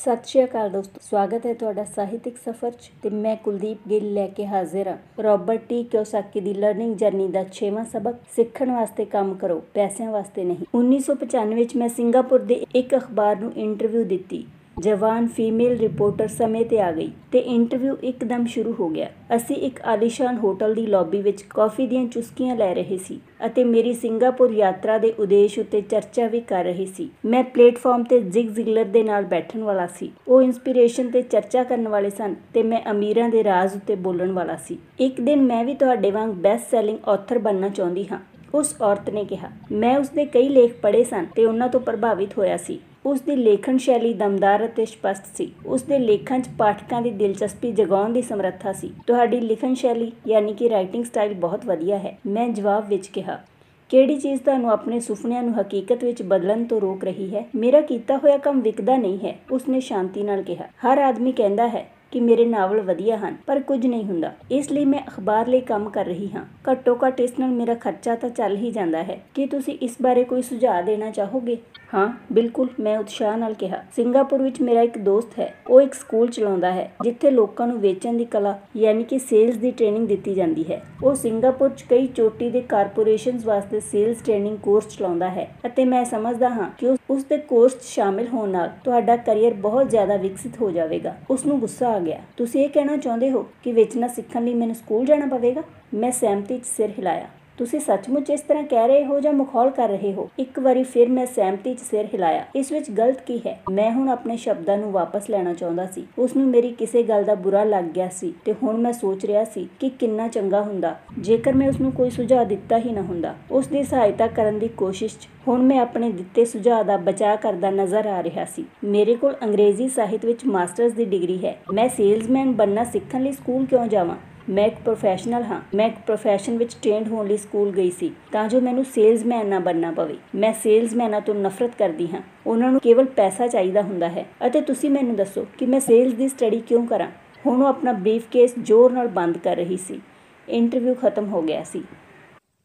ਸਤਿ ਸ਼੍ਰੀ ਅਕਾਲ ਦੋਸਤੋ, ਸਵਾਗਤ ਹੈ ਤੁਹਾਡਾ ਸਾਹਿਤਿਕ ਸਫ਼ਰ 'ਚ ਤੇ ਮੈਂ ਕੁਲਦੀਪ ਗਿੱਲ ਲੈ ਕੇ ਹਾਜ਼ਰ ਹਾਂ। ਰੋਬਰਟ ਟੀ ਕਿਓਸਾਕੀ ਦੀ ਲਰਨਿੰਗ ਜਰਨੀ ਦਾ 6ਵਾਂ ਸਬਕ, ਸਿੱਖਣ ਵਾਸਤੇ ਕੰਮ ਕਰੋ, ਪੈਸਿਆਂ ਵਾਸਤੇ ਨਹੀਂ। 1995 ਵਿੱਚ ਮੈਂ ਸਿੰਗਾਪੁਰ ਦੇ ਇੱਕ ਅਖਬਾਰ ਨੂੰ ਇੰਟਰਵਿਊ ਦਿੱਤੀ। ਜਵਾਨ ਫੀਮੇਲ ਰਿਪੋਰਟਰ ਸਮੇਂ ਤੇ ਆ ਗਈ ਤੇ ਇੰਟਰਵਿਊ ਇੱਕਦਮ ਸ਼ੁਰੂ ਹੋ ਗਿਆ। ਅਸੀਂ ਇੱਕ ਆਲੀਸ਼ਾਨ ਹੋਟਲ ਦੀ ਲੌਬੀ ਵਿੱਚ ਕੌਫੀ ਦੀਆਂ ਚੁਸਕੀਆਂ ਲੈ ਰਹੇ ਸੀ ਅਤੇ ਮੇਰੀ ਸਿੰਗਾਪੁਰ ਯਾਤਰਾ ਦੇ ਉਦੇਸ਼ ਉੱਤੇ ਚਰਚਾ ਵੀ ਕਰ ਰਹੇ ਸੀ। ਮੈਂ ਪਲੇਟਫਾਰਮ ਤੇ ਜ਼ਿਗ ਜ਼ਿਗਲਰ ਦੇ ਨਾਲ ਬੈਠਣ ਵਾਲਾ ਸੀ। ਉਹ ਇੰਸਪੀਰੇਸ਼ਨ ਤੇ ਚਰਚਾ ਕਰਨ ਵਾਲੇ ਸਨ ਤੇ ਮੈਂ ਅਮੀਰਾਂ ਦੇ ਰਾਜ਼ ਉੱਤੇ ਬੋਲਣ ਵਾਲਾ ਸੀ। ਇੱਕ ਦਿਨ ਮੈਂ ਵੀ ਤੁਹਾਡੇ ਵਾਂਗ ਬੈਸਟ ਸੈਲਿੰਗ ਆਥਰ ਬਣਨਾ ਚਾਹੁੰਦੀ ਹਾਂ, ਉਸ ਔਰਤ ਨੇ ਕਿਹਾ। ਮੈਂ ਉਸਦੇ ਕਈ ਲੇਖ ਪੜ੍ਹੇ ਸਨ ਤੇ ਉਹਨਾਂ ਤੋਂ ਪ੍ਰਭਾਵਿਤ ਹੋਇਆ ਸੀ। ਉਸ ਦੀ ਲੇਖਣ ਸ਼ੈਲੀ ਦਮਦਾਰ ਅਤੇ ਸਪਸ਼ਟ ਸੀ। ਉਸ ਦੇ ਲੇਖਾਂ 'ਚ ਪਾਠਕਾਂ ਦੀ ਦਿਲਚਸਪੀ ਜਗਾਉਣ ਦੀ ਸਮਰੱਥਾ ਸੀ। ਤੁਹਾਡੀ ਲਿਖਣ ਸ਼ੈਲੀ ਯਾਨੀ ਕਿ ਰਾਈਟਿੰਗ ਸਟਾਈਲ ਬਹੁਤ ਵਧੀਆ ਹੈ, ਮੈਂ ਜਵਾਬ ਵਿੱਚ ਕਿਹਾ। ਕਿਹੜੀ ਚੀਜ਼ ਤੁਹਾਨੂੰ ਆਪਣੇ ਸੁਪਨਿਆਂ ਨੂੰ ਹਕੀਕਤ ਵਿੱਚ ਬਦਲਣ ਤੋਂ ਰੋਕ ਰਹੀ ਹੈ? ਮੇਰਾ ਕੀਤਾ ਹੋਇਆ ਕੰਮ ਵਿਕਦਾ ਨਹੀਂ ਹੈ, ਉਸਨੇ ਸ਼ਾਂਤੀ ਨਾਲ ਕਿਹਾ। ਹਰ ਆਦਮੀ ਕਹਿੰਦਾ ਹੈ ਕਿ ਮੇਰੇ ਨਾਵਲ ਵਧੀਆ ਹਨ, ਪਰ ਕੁਝ ਨਹੀਂ ਹੁੰਦਾ। ਇਸ ਲਈ ਮੈਂ ਅਖਬਾਰ ਲਈ ਕੰਮ ਕਰ ਰਹੀ ਹਾਂ। ਘੱਟੋ ਘੱਟ ਇਸ ਨਾਲ ਮੇਰਾ ਖਰਚਾ ਤਾਂ ਚੱਲ ਹੀ ਜਾਂਦਾ ਹੈ। ਕੀ ਤੁਸੀਂ ਇਸ ਬਾਰੇ ਕੋਈ ਸੁਝਾਅ ਦੇਣਾ ਚਾਹੋਗੇ? ਹਾਂ ਬਿਲਕੁਲ, ਮੈਂ ਉਤਸ਼ਾਹ ਨਾਲ ਕਿਹਾ। ਸਿੰਗਾਪੁਰ ਵਿੱਚ ਮੇਰਾ ਇੱਕ ਦੋਸਤ ਹੈ। ਉਹ ਇੱਕ ਸਕੂਲ ਚਲਾਉਂਦਾ ਹੈ ਜਿੱਥੇ ਲੋਕਾਂ ਨੂੰ ਵੇਚਣ ਦੀ ਕਲਾ ਯਾਨੀ ਕਿ ਸੇਲਸ ਦੀ ਟ੍ਰੇਨਿੰਗ ਦਿੱਤੀ ਜਾਂਦੀ ਹੈ। ਉਹ ਸਿੰਗਾਪੁਰ 'ਚ ਕਈ ਚੋਟੀ ਦੇ ਕਾਰਪੋਰੇਸ਼ਨਸ ਵਾਸਤੇ ਸੇਲਸ ਟ੍ਰੇਨਿੰਗ ਕੋਰਸ ਚਲਾਉਂਦਾ ਹੈ ਅਤੇ ਮੈਂ ਸਮਝਦਾ ਹਾਂ ਕਿ ਉਸ ਦੇ ਕੋਰਸ 'ਚ ਸ਼ਾਮਿਲ ਹੋਣ ਨਾਲ ਤੁਹਾਡਾ ਕਰੀਅਰ ਬਹੁਤ ਜ਼ਿਆਦਾ ਵਿਕਸਿਤ ਹੋ ਜਾਵੇਗਾ। ਉਸ ਨੂੰ ਗੁੱਸਾ ਆ ਗਿਆ। ਤੁਸੀਂ ਇਹ ਕਹਿਣਾ ਚਾਹੁੰਦੇ ਹੋ ਕਿ ਵੇਚਣਾ ਸਿੱਖਣ ਲਈ ਮੈਨੂੰ ਸਕੂਲ ਜਾਣਾ ਪਵੇਗਾ? ਮੈਂ ਸਹਿਮਤੀ 'ਚ ਸਿਰ ਹਿਲਾਇਆ। ਤੁਸੀਂ ਸੱਚਮੁੱਚ ਇਸ ਤਰ੍ਹਾਂ ਕਹਿ ਰਹੇ ਹੋ ਜਾਂ ਮਖੌਲ ਕਰ ਰਹੇ ਹੋ? ਇੱਕ ਵਾਰੀ ਫਿਰ ਮੈਂ ਸਹਿਮਤੀ 'ਚ ਸਿਰ ਹਿਲਾਇਆ। ਇਸ ਵਿੱਚ ਗਲਤ ਕੀ ਹੈ? ਮੈਂ ਹੁਣ ਆਪਣੇ ਸ਼ਬਦਾਂ ਨੂੰ ਵਾਪਸ ਲੈਣਾ ਚਾਹੁੰਦਾ ਸੀ। ਉਸ ਨੂੰ ਮੇਰੀ ਕਿਸੇ ਗੱਲ ਦਾ ਬੁਰਾ ਲੱਗ ਗਿਆ ਸੀ ਤੇ ਹੁਣ ਮੈਂ ਸੋਚ ਰਿਹਾ ਸੀ ਕਿ ਕਿੰਨਾ ਚੰਗਾ ਹੁੰਦਾ ਜੇਕਰ ਮੈਂ ਉਸ ਨੂੰ ਕੋਈ ਸੁਝਾਅ ਦਿੱਤਾ ਹੀ ਨਾ ਹੁੰਦਾ। ਉਸ ਦੀ ਸਹਾਇਤਾ ਕਰਨ ਦੀ ਕੋਸ਼ਿਸ਼ 'ਚ ਹੁਣ ਮੈਂ ਆਪਣੇ ਦਿੱਤੇ ਸੁਝਾਅ ਦਾ ਬਚਾਅ ਕਰਦਾ ਨਜ਼ਰ ਆ ਰਿਹਾ ਸੀ। ਮੇਰੇ ਕੋਲ ਅੰਗਰੇਜ਼ੀ ਸਾਹਿਤ ਵਿੱਚ ਮਾਸਟਰਸ ਦੀ ਡਿਗਰੀ ਹੈ। ਮੈਂ ਸੇਲਜ਼ਮੈਨ ਬਣਨਾ ਸਿੱਖਣ ਲਈ ਸਕੂਲ ਕਿਉਂ ਜਾਵਾਂ? ਮੈਂ ਇੱਕ ਪ੍ਰੋਫੈਸ਼ਨਲ ਹਾਂ। ਮੈਂ ਇੱਕ ਪ੍ਰੋਫੈਸ਼ਨ ਵਿੱਚ ਟ੍ਰੇਨਡ ਹੋਣ ਲਈ ਸਕੂਲ ਗਈ ਸੀ ਤਾਂ ਜੋ ਮੈਨੂੰ ਸੇਲਜ਼ਮੈਨ ਨਾ ਬਣਨਾ ਪਵੇ। ਮੈਂ ਸੇਲਜ਼ਮੈਨਾਂ ਤੋਂ ਨਫ਼ਰਤ ਕਰਦੀ ਹਾਂ। ਉਹਨਾਂ ਨੂੰ ਕੇਵਲ ਪੈਸਾ ਚਾਹੀਦਾ ਹੁੰਦਾ ਹੈ ਅਤੇ ਤੁਸੀਂ ਮੈਨੂੰ ਦੱਸੋ ਕਿ ਮੈਂ ਸੇਲਜ਼ ਦੀ ਸਟੱਡੀ ਕਿਉਂ ਕਰਾਂ? ਹੁਣ ਉਹ ਆਪਣਾ ਬਰੀਫਕੇਸ ਜ਼ੋਰ ਨਾਲ ਬੰਦ ਕਰ ਰਹੀ ਸੀ। ਇੰਟਰਵਿਊ ਖਤਮ ਹੋ ਗਿਆ ਸੀ।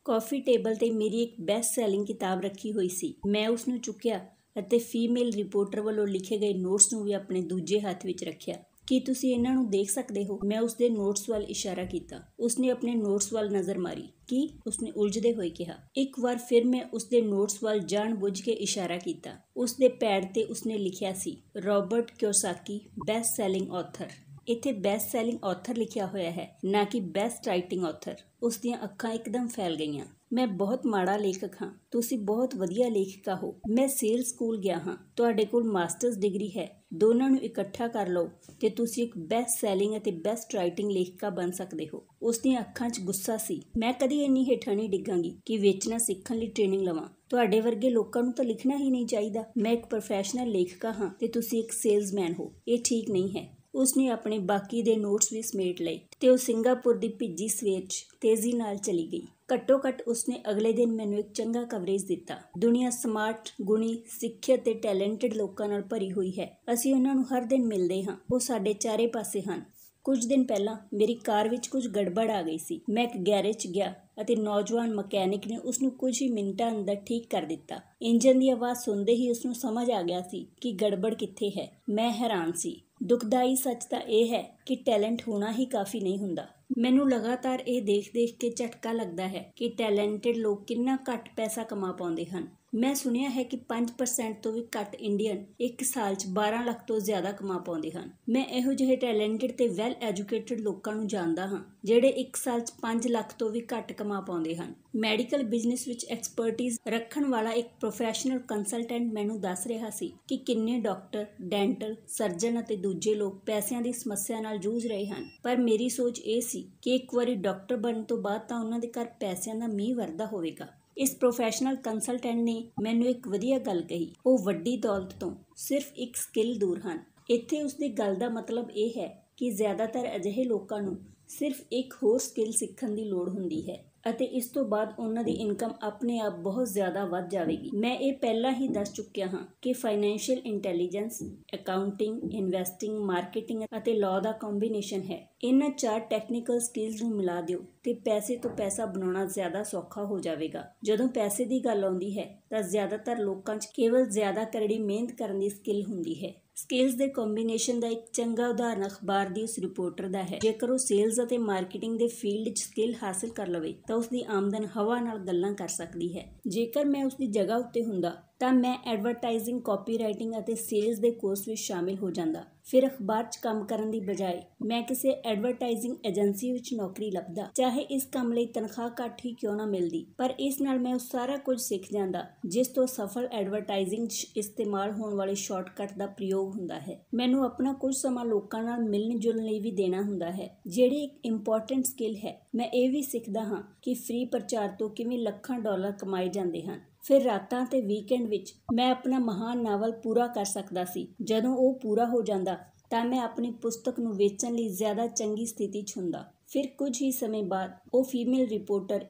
ਕਾਫੀ ਟੇਬਲ 'ਤੇ ਮੇਰੀ ਇੱਕ ਬੈਸਟ ਸੈਲਿੰਗ ਕਿਤਾਬ ਰੱਖੀ ਹੋਈ ਸੀ। ਮੈਂ ਉਸ ਨੂੰ ਚੁੱਕਿਆ ਅਤੇ ਫੀਮੇਲ ਰਿਪੋਰਟਰ ਵੱਲੋਂ ਲਿਖੇ ਗਏ ਨੋਟਸ ਨੂੰ ਵੀ ਆਪਣੇ ਦੂਜੇ ਹੱਥ ਵਿੱਚ ਰੱਖਿਆ। ਕੀ ਤੁਸੀਂ ਇਹਨਾਂ ਨੂੰ ਦੇਖ ਸਕਦੇ ਹੋ? ਮੈਂ ਉਸਦੇ ਨੋਟਸ ਵੱਲ ਇਸ਼ਾਰਾ ਕੀਤਾ। ਉਸਨੇ ਆਪਣੇ ਨੋਟਸ ਵੱਲ ਨਜ਼ਰ ਮਾਰੀ। ਕੀ? ਉਸਨੇ ਉਲਝਦੇ ਹੋਏ ਕਿਹਾ। ਇੱਕ ਵਾਰ ਫਿਰ ਮੈਂ ਉਸਦੇ ਨੋਟਸ ਵੱਲ ਜਾਣ-ਬੁੱਝ ਕੇ ਇਸ਼ਾਰਾ ਕੀਤਾ। ਉਸਦੇ ਪੈਡ 'ਤੇ ਉਸਨੇ ਲਿਖਿਆ ਸੀ, Robert Kiyosaki, best selling author. ਇੱਥੇ ਬੈਸਟ ਸੈਲਿੰਗ ਆਥਰ ਲਿਖਿਆ ਹੋਇਆ ਹੈ, ਨਾ ਕਿ ਬੈਸਟ ਰਾਈਟਿੰਗ ਆਥਰ। ਉਸ ਦੀਆਂ ਅੱਖਾਂ ਇੱਕਦਮ ਫੈਲ ਗਈਆਂ। ਮੈਂ ਬਹੁਤ ਮਾੜਾ ਲੇਖਕ ਹਾਂ। ਤੁਸੀਂ ਬਹੁਤ ਵਧੀਆ ਲੇਖਿਕਾ ਹੋ। ਮੈਂ ਸੇਲਸ ਸਕੂਲ ਗਿਆ ਹਾਂ। ਤੁਹਾਡੇ ਕੋਲ ਮਾਸਟਰਸ ਡਿਗਰੀ ਹੈ। ਦੋਨਾਂ ਨੂੰ ਇਕੱਠਾ ਕਰ ਲਓ ਤੇ ਤੁਸੀਂ ਇੱਕ ਬੈਸਟ ਸੈਲਿੰਗ ਅਤੇ ਬੈਸਟ ਰਾਈਟਿੰਗ ਲੇਖਿਕਾ ਬਣ ਸਕਦੇ ਹੋ। ਉਸ ਦੀਆਂ ਅੱਖਾਂ 'ਚ ਗੁੱਸਾ ਸੀ। ਮੈਂ ਕਦੀ ਇੰਨੀ ਹੇਠਾਂ ਨਹੀਂ ਡਿੱਗਾਂਗੀ ਕਿ ਵੇਚਣਾ ਸਿੱਖਣ ਲਈ ਟ੍ਰੇਨਿੰਗ ਲਵਾਂ। ਤੁਹਾਡੇ ਵਰਗੇ ਲੋਕਾਂ ਨੂੰ ਤਾਂ ਲਿਖਣਾ ਹੀ ਨਹੀਂ ਚਾਹੀਦਾ। ਮੈਂ ਇੱਕ ਪ੍ਰੋਫੈਸ਼ਨਲ ਲੇਖਿਕਾ ਹਾਂ ਤੇ ਤੁਸੀਂ ਇੱਕ ਸੇਲਜ਼ਮੈਨ ਹੋ। ਇਹ ਠੀਕ ਨਹੀਂ ਹੈ। ਉਸਨੇ ਆਪਣੇ ਬਾਕੀ ਦੇ ਨੋਟਸ ਵੀ ਸਮੇਟ ਲਏ ਤੇ ਉਹ ਸਿੰਗਾਪੁਰ ਦੀ ਭਿੱਜੀ ਸਵੇਰ 'ਚ ਤੇਜ਼ੀ ਨਾਲ ਚਲੀ ਗਈ। ਘੱਟੋ ਘੱਟ ਉਸਨੇ ਅਗਲੇ ਦਿਨ ਮੈਨੂੰ ਇੱਕ ਚੰਗਾ ਕਵਰੇਜ ਦਿੱਤਾ। ਦੁਨੀਆ ਸਮਾਰਟ, ਗੁਣੀ, ਸਿੱਖਿਅਤ ਤੇ ਟੈਲੈਂਟਡ ਲੋਕਾਂ ਨਾਲ ਭਰੀ ਹੋਈ ਹੈ। ਅਸੀਂ ਉਹਨਾਂ ਨੂੰ ਹਰ ਦਿਨ ਮਿਲਦੇ ਹਾਂ। ਉਹ ਸਾਡੇ ਚਾਰੇ ਪਾਸੇ ਹਨ। ਕੁਝ ਦਿਨ ਪਹਿਲਾਂ ਮੇਰੀ ਕਾਰ ਵਿੱਚ ਕੁਝ ਗੜਬੜ ਆ ਗਈ ਸੀ। ਮੈਂ ਇੱਕ ਗੈਰੇਜ 'ਚ ਗਿਆ ਅਤੇ ਨੌਜਵਾਨ ਮਕੈਨਿਕ ਨੇ ਉਸ ਨੂੰ ਕੁਝ ਹੀ ਮਿੰਟਾਂ ਅੰਦਰ ਠੀਕ ਕਰ ਦਿੱਤਾ। ਇੰਜਨ ਦੀ ਆਵਾਜ਼ ਸੁਣਦੇ ਹੀ ਉਸ ਨੂੰ ਸਮਝ ਆ ਗਿਆ ਸੀ ਕਿ ਗੜਬੜ ਕਿੱਥੇ ਹੈ। ਮੈਂ ਹੈਰਾਨ ਸੀ। ਦੁਖਦਾਈ ਸੱਚ ਤਾਂ ਇਹ ਹੈ ਕਿ ਟੈਲੈਂਟ ਹੋਣਾ ਹੀ ਕਾਫੀ ਨਹੀਂ ਹੁੰਦਾ। ਮੈਨੂੰ ਲਗਾਤਾਰ ਇਹ ਦੇਖ-ਦੇਖ ਕੇ ਝਟਕਾ ਲੱਗਦਾ ਹੈ ਕਿ ਟੈਲੈਂਟਡ ਲੋਕ ਕਿੰਨਾ ਘੱਟ ਪੈਸਾ ਕਮਾ ਪਾਉਂਦੇ ਹਨ। ਮੈਂ ਸੁਣਿਆ ਹੈ ਕਿ 5% ਤੋਂ ਵੀ ਘੱਟ ਇੰਡੀਅਨ ਇੱਕ ਸਾਲ 'ਚ 12 ਲੱਖ ਤੋਂ ਜ਼ਿਆਦਾ ਕਮਾ ਪਾਉਂਦੇ ਹਨ। ਮੈਂ ਇਹੋ ਜਿਹੇ ਟੈਲੈਂਟਡ ਤੇ ਵੈਲ ਐਜੂਕੇਟਡ ਲੋਕਾਂ ਨੂੰ ਜਾਣਦਾ ਹਾਂ ਜਿਹੜੇ ਇੱਕ ਸਾਲ 'ਚ 5 ਲੱਖ ਤੋਂ ਵੀ ਘੱਟ ਕਮਾ ਪਾਉਂਦੇ ਹਨ। ਮੈਡੀਕਲ ਬਿਜ਼ਨਸ ਵਿੱਚ ਐਕਸਪਰਟਿਜ਼ ਰੱਖਣ ਵਾਲਾ ਇੱਕ ਪ੍ਰੋਫੈਸ਼ਨਲ ਕੰਸਲਟੈਂਟ ਮੈਨੂੰ ਦੱਸ ਰਿਹਾ ਸੀ ਕਿ ਕਿੰਨੇ ਡਾਕਟਰ, ਡੈਂਟਲ ਸਰਜਨ ਅਤੇ ਦੂਜੇ ਲੋਕ ਪੈਸਿਆਂ ਦੀ ਸਮੱਸਿਆ ਨਾਲ ਜੂਝ ਰਹੇ ਹਨ। ਪਰ ਮੇਰੀ ਸੋਚ ਇਹ ਸੀ ਕਿ ਇੱਕ ਵਾਰੀ ਡਾਕਟਰ ਬਣਨ ਤੋਂ ਬਾਅਦ ਤਾਂ ਉਹਨਾਂ ਦੇ ਘਰ ਪੈਸਿਆਂ ਦਾ ਮੀਂਹ ਵਰਦਾ ਹੋਵੇਗਾ। ਇਸ ਪ੍ਰੋਫੈਸ਼ਨਲ ਕੰਸਲਟੈਂਟ ਨੇ ਮੈਨੂੰ ਇੱਕ ਵਧੀਆ ਗੱਲ ਕਹੀ। ਉਹ ਵੱਡੀ ਦੌਲਤ ਤੋਂ ਸਿਰਫ ਇੱਕ ਸਕਿੱਲ ਦੂਰ ਹਨ। ਇੱਥੇ ਉਸਦੀ ਗੱਲ ਦਾ ਮਤਲਬ ਇਹ ਹੈ ਕਿ ਜ਼ਿਆਦਾਤਰ ਅਜਿਹੇ ਲੋਕਾਂ ਨੂੰ ਸਿਰਫ ਇੱਕ ਹੋਰ ਸਕਿੱਲ ਸਿੱਖਣ ਦੀ ਲੋੜ ਹੁੰਦੀ ਹੈ ਅਤੇ ਇਸ ਤੋਂ ਬਾਅਦ ਉਹਨਾਂ ਦੀ ਇਨਕਮ ਆਪਣੇ ਆਪ ਬਹੁਤ ਜ਼ਿਆਦਾ ਵੱਧ ਜਾਵੇਗੀ। ਮੈਂ ਇਹ ਪਹਿਲਾਂ ਹੀ ਦੱਸ ਚੁੱਕਿਆ ਹਾਂ ਕਿ financial intelligence, accounting, investing, marketing ਅਤੇ ਲਾਅ ਦਾ ਕੰਬੀਨੇਸ਼ਨ ਹੈ। ਇਹਨਾਂ 4 ਟੈਕਨੀਕਲ ਸਕਿੱਲਸ ਨੂੰ ਮਿਲਾ ਦਿਓ ਤੇ ਪੈਸੇ ਤੋਂ ਪੈਸਾ ਬਣਾਉਣਾ ਜ਼ਿਆਦਾ ਸੌਖਾ ਹੋ ਜਾਵੇਗਾ। ਜਦੋਂ ਪੈਸੇ ਦੀ ਗੱਲ ਆਉਂਦੀ ਹੈ ਤਾਂ ਜ਼ਿਆਦਾਤਰ ਲੋਕਾਂ 'ਚ ਕੇਵਲ ਜ਼ਿਆਦਾ ਕਰੜੀ ਮਿਹਨਤ ਕਰਨ ਦੀ ਸਕਿੱਲ ਹੁੰਦੀ ਹੈ। ਸਕਿੱਲਸ ਦੇ ਕੰਬੀਨੇਸ਼ਨ ਦਾ ਇੱਕ ਚੰਗਾ ਉਦਾਹਰਨ ਅਖਬਾਰ ਦੀ ਉਸ ਰਿਪੋਰਟਰ ਦਾ ਹੈ। ਜੇਕਰ ਉਹ ਸੇਲਜ਼ ਅਤੇ ਮਾਰਕੀਟਿੰਗ ਦੇ ਫੀਲਡ 'ਚ ਸਕਿੱਲ ਹਾਸਲ ਕਰ ਲਵੇ ਤਾਂ ਉਸ ਦੀ ਆਮਦਨ ਹਵਾ ਨਾਲ ਗੱਲਾਂ ਕਰ ਸਕਦੀ ਹੈ। ਜੇਕਰ ਮੈਂ ਉਸ ਦੀ ਜਗ੍ਹਾ ਉੱਤੇ ਹੁੰਦਾ ਤਾਂ ਮੈਂ ਐਡਵਰਟਾਈਜ਼ਿੰਗ, ਕਾਪੀਰਾਈਟਿੰਗ ਅਤੇ ਸੇਲਜ਼ ਦੇ ਕੋਰਸ ਵਿੱਚ ਸ਼ਾਮਿਲ ਹੋ ਜਾਂਦਾ। ਫਿਰ ਅਖਬਾਰ 'ਚ ਕੰਮ ਕਰਨ ਦੀ ਬਜਾਏ ਮੈਂ ਕਿਸੇ ਐਡਵਰਟਾਈਜ਼ਿੰਗ ਏਜੰਸੀ ਵਿੱਚ ਨੌਕਰੀ ਲੱਭਦਾ। ਚਾਹੇ ਇਸ ਕੰਮ ਲਈ ਤਨਖਾਹ ਘੱਟ ਹੀ ਕਿਉਂ ਨਾ ਮਿਲਦੀ, ਪਰ ਇਸ ਨਾਲ ਮੈਂ ਉਹ ਸਾਰਾ ਕੁਝ ਸਿੱਖ ਜਾਂਦਾ ਜਿਸ ਤੋਂ ਸਫਲ ਐਡਵਰਟਾਈਜ਼ਿੰਗ 'ਚ ਇਸਤੇਮਾਲ ਹੋਣ ਵਾਲੇ ਸ਼ਾਰਟਕਟ ਦਾ ਪ੍ਰਯੋਗ ਹੁੰਦਾ ਹੈ। ਮੈਨੂੰ ਆਪਣਾ ਕੁਝ ਸਮਾਂ ਲੋਕਾਂ ਨਾਲ ਮਿਲਣ ਜੁਲਣ ਲਈ ਵੀ ਦੇਣਾ ਹੁੰਦਾ ਹੈ, ਜਿਹੜੀ ਇੱਕ ਇੰਪੋਰਟੈਂਟ ਸਕਿੱਲ ਹੈ। ਮੈਂ ਇਹ ਵੀ ਸਿੱਖਦਾ ਹਾਂ ਕਿ ਫ੍ਰੀ ਪ੍ਰਚਾਰ ਤੋਂ ਕਿਵੇਂ ਲੱਖਾਂ ਡਾਲਰ ਕਮਾਏ ਜਾਂਦੇ ਹਨ। ਫਿਰ ਰਾਤਾਂ ਅਤੇ ਵੀਕਐਂਡ ਵਿੱਚ ਮੈਂ ਆਪਣਾ ਮਹਾਨ ਨਾਵਲ ਪੂਰਾ ਕਰ ਸਕਦਾ ਸੀ। ਜਦੋਂ ਉਹ ਪੂਰਾ ਹੋ ਜਾਂਦਾ ਤਾਂ ਮੈਂ ਆਪਣੀ ਪੁਸਤਕ ਨੂੰ ਵੇਚਣ ਲਈ ਜ਼ਿਆਦਾ ਚੰਗੀ ਸਥਿਤੀ 'ਚ ਹੁੰਦਾ। ਫਿਰ ਕੁਝ ਹੀ ਸਮੇਂ ਬਾਅਦ ਉਹ ਫੀਮੇਲ ਰਿਪੋਰਟਰ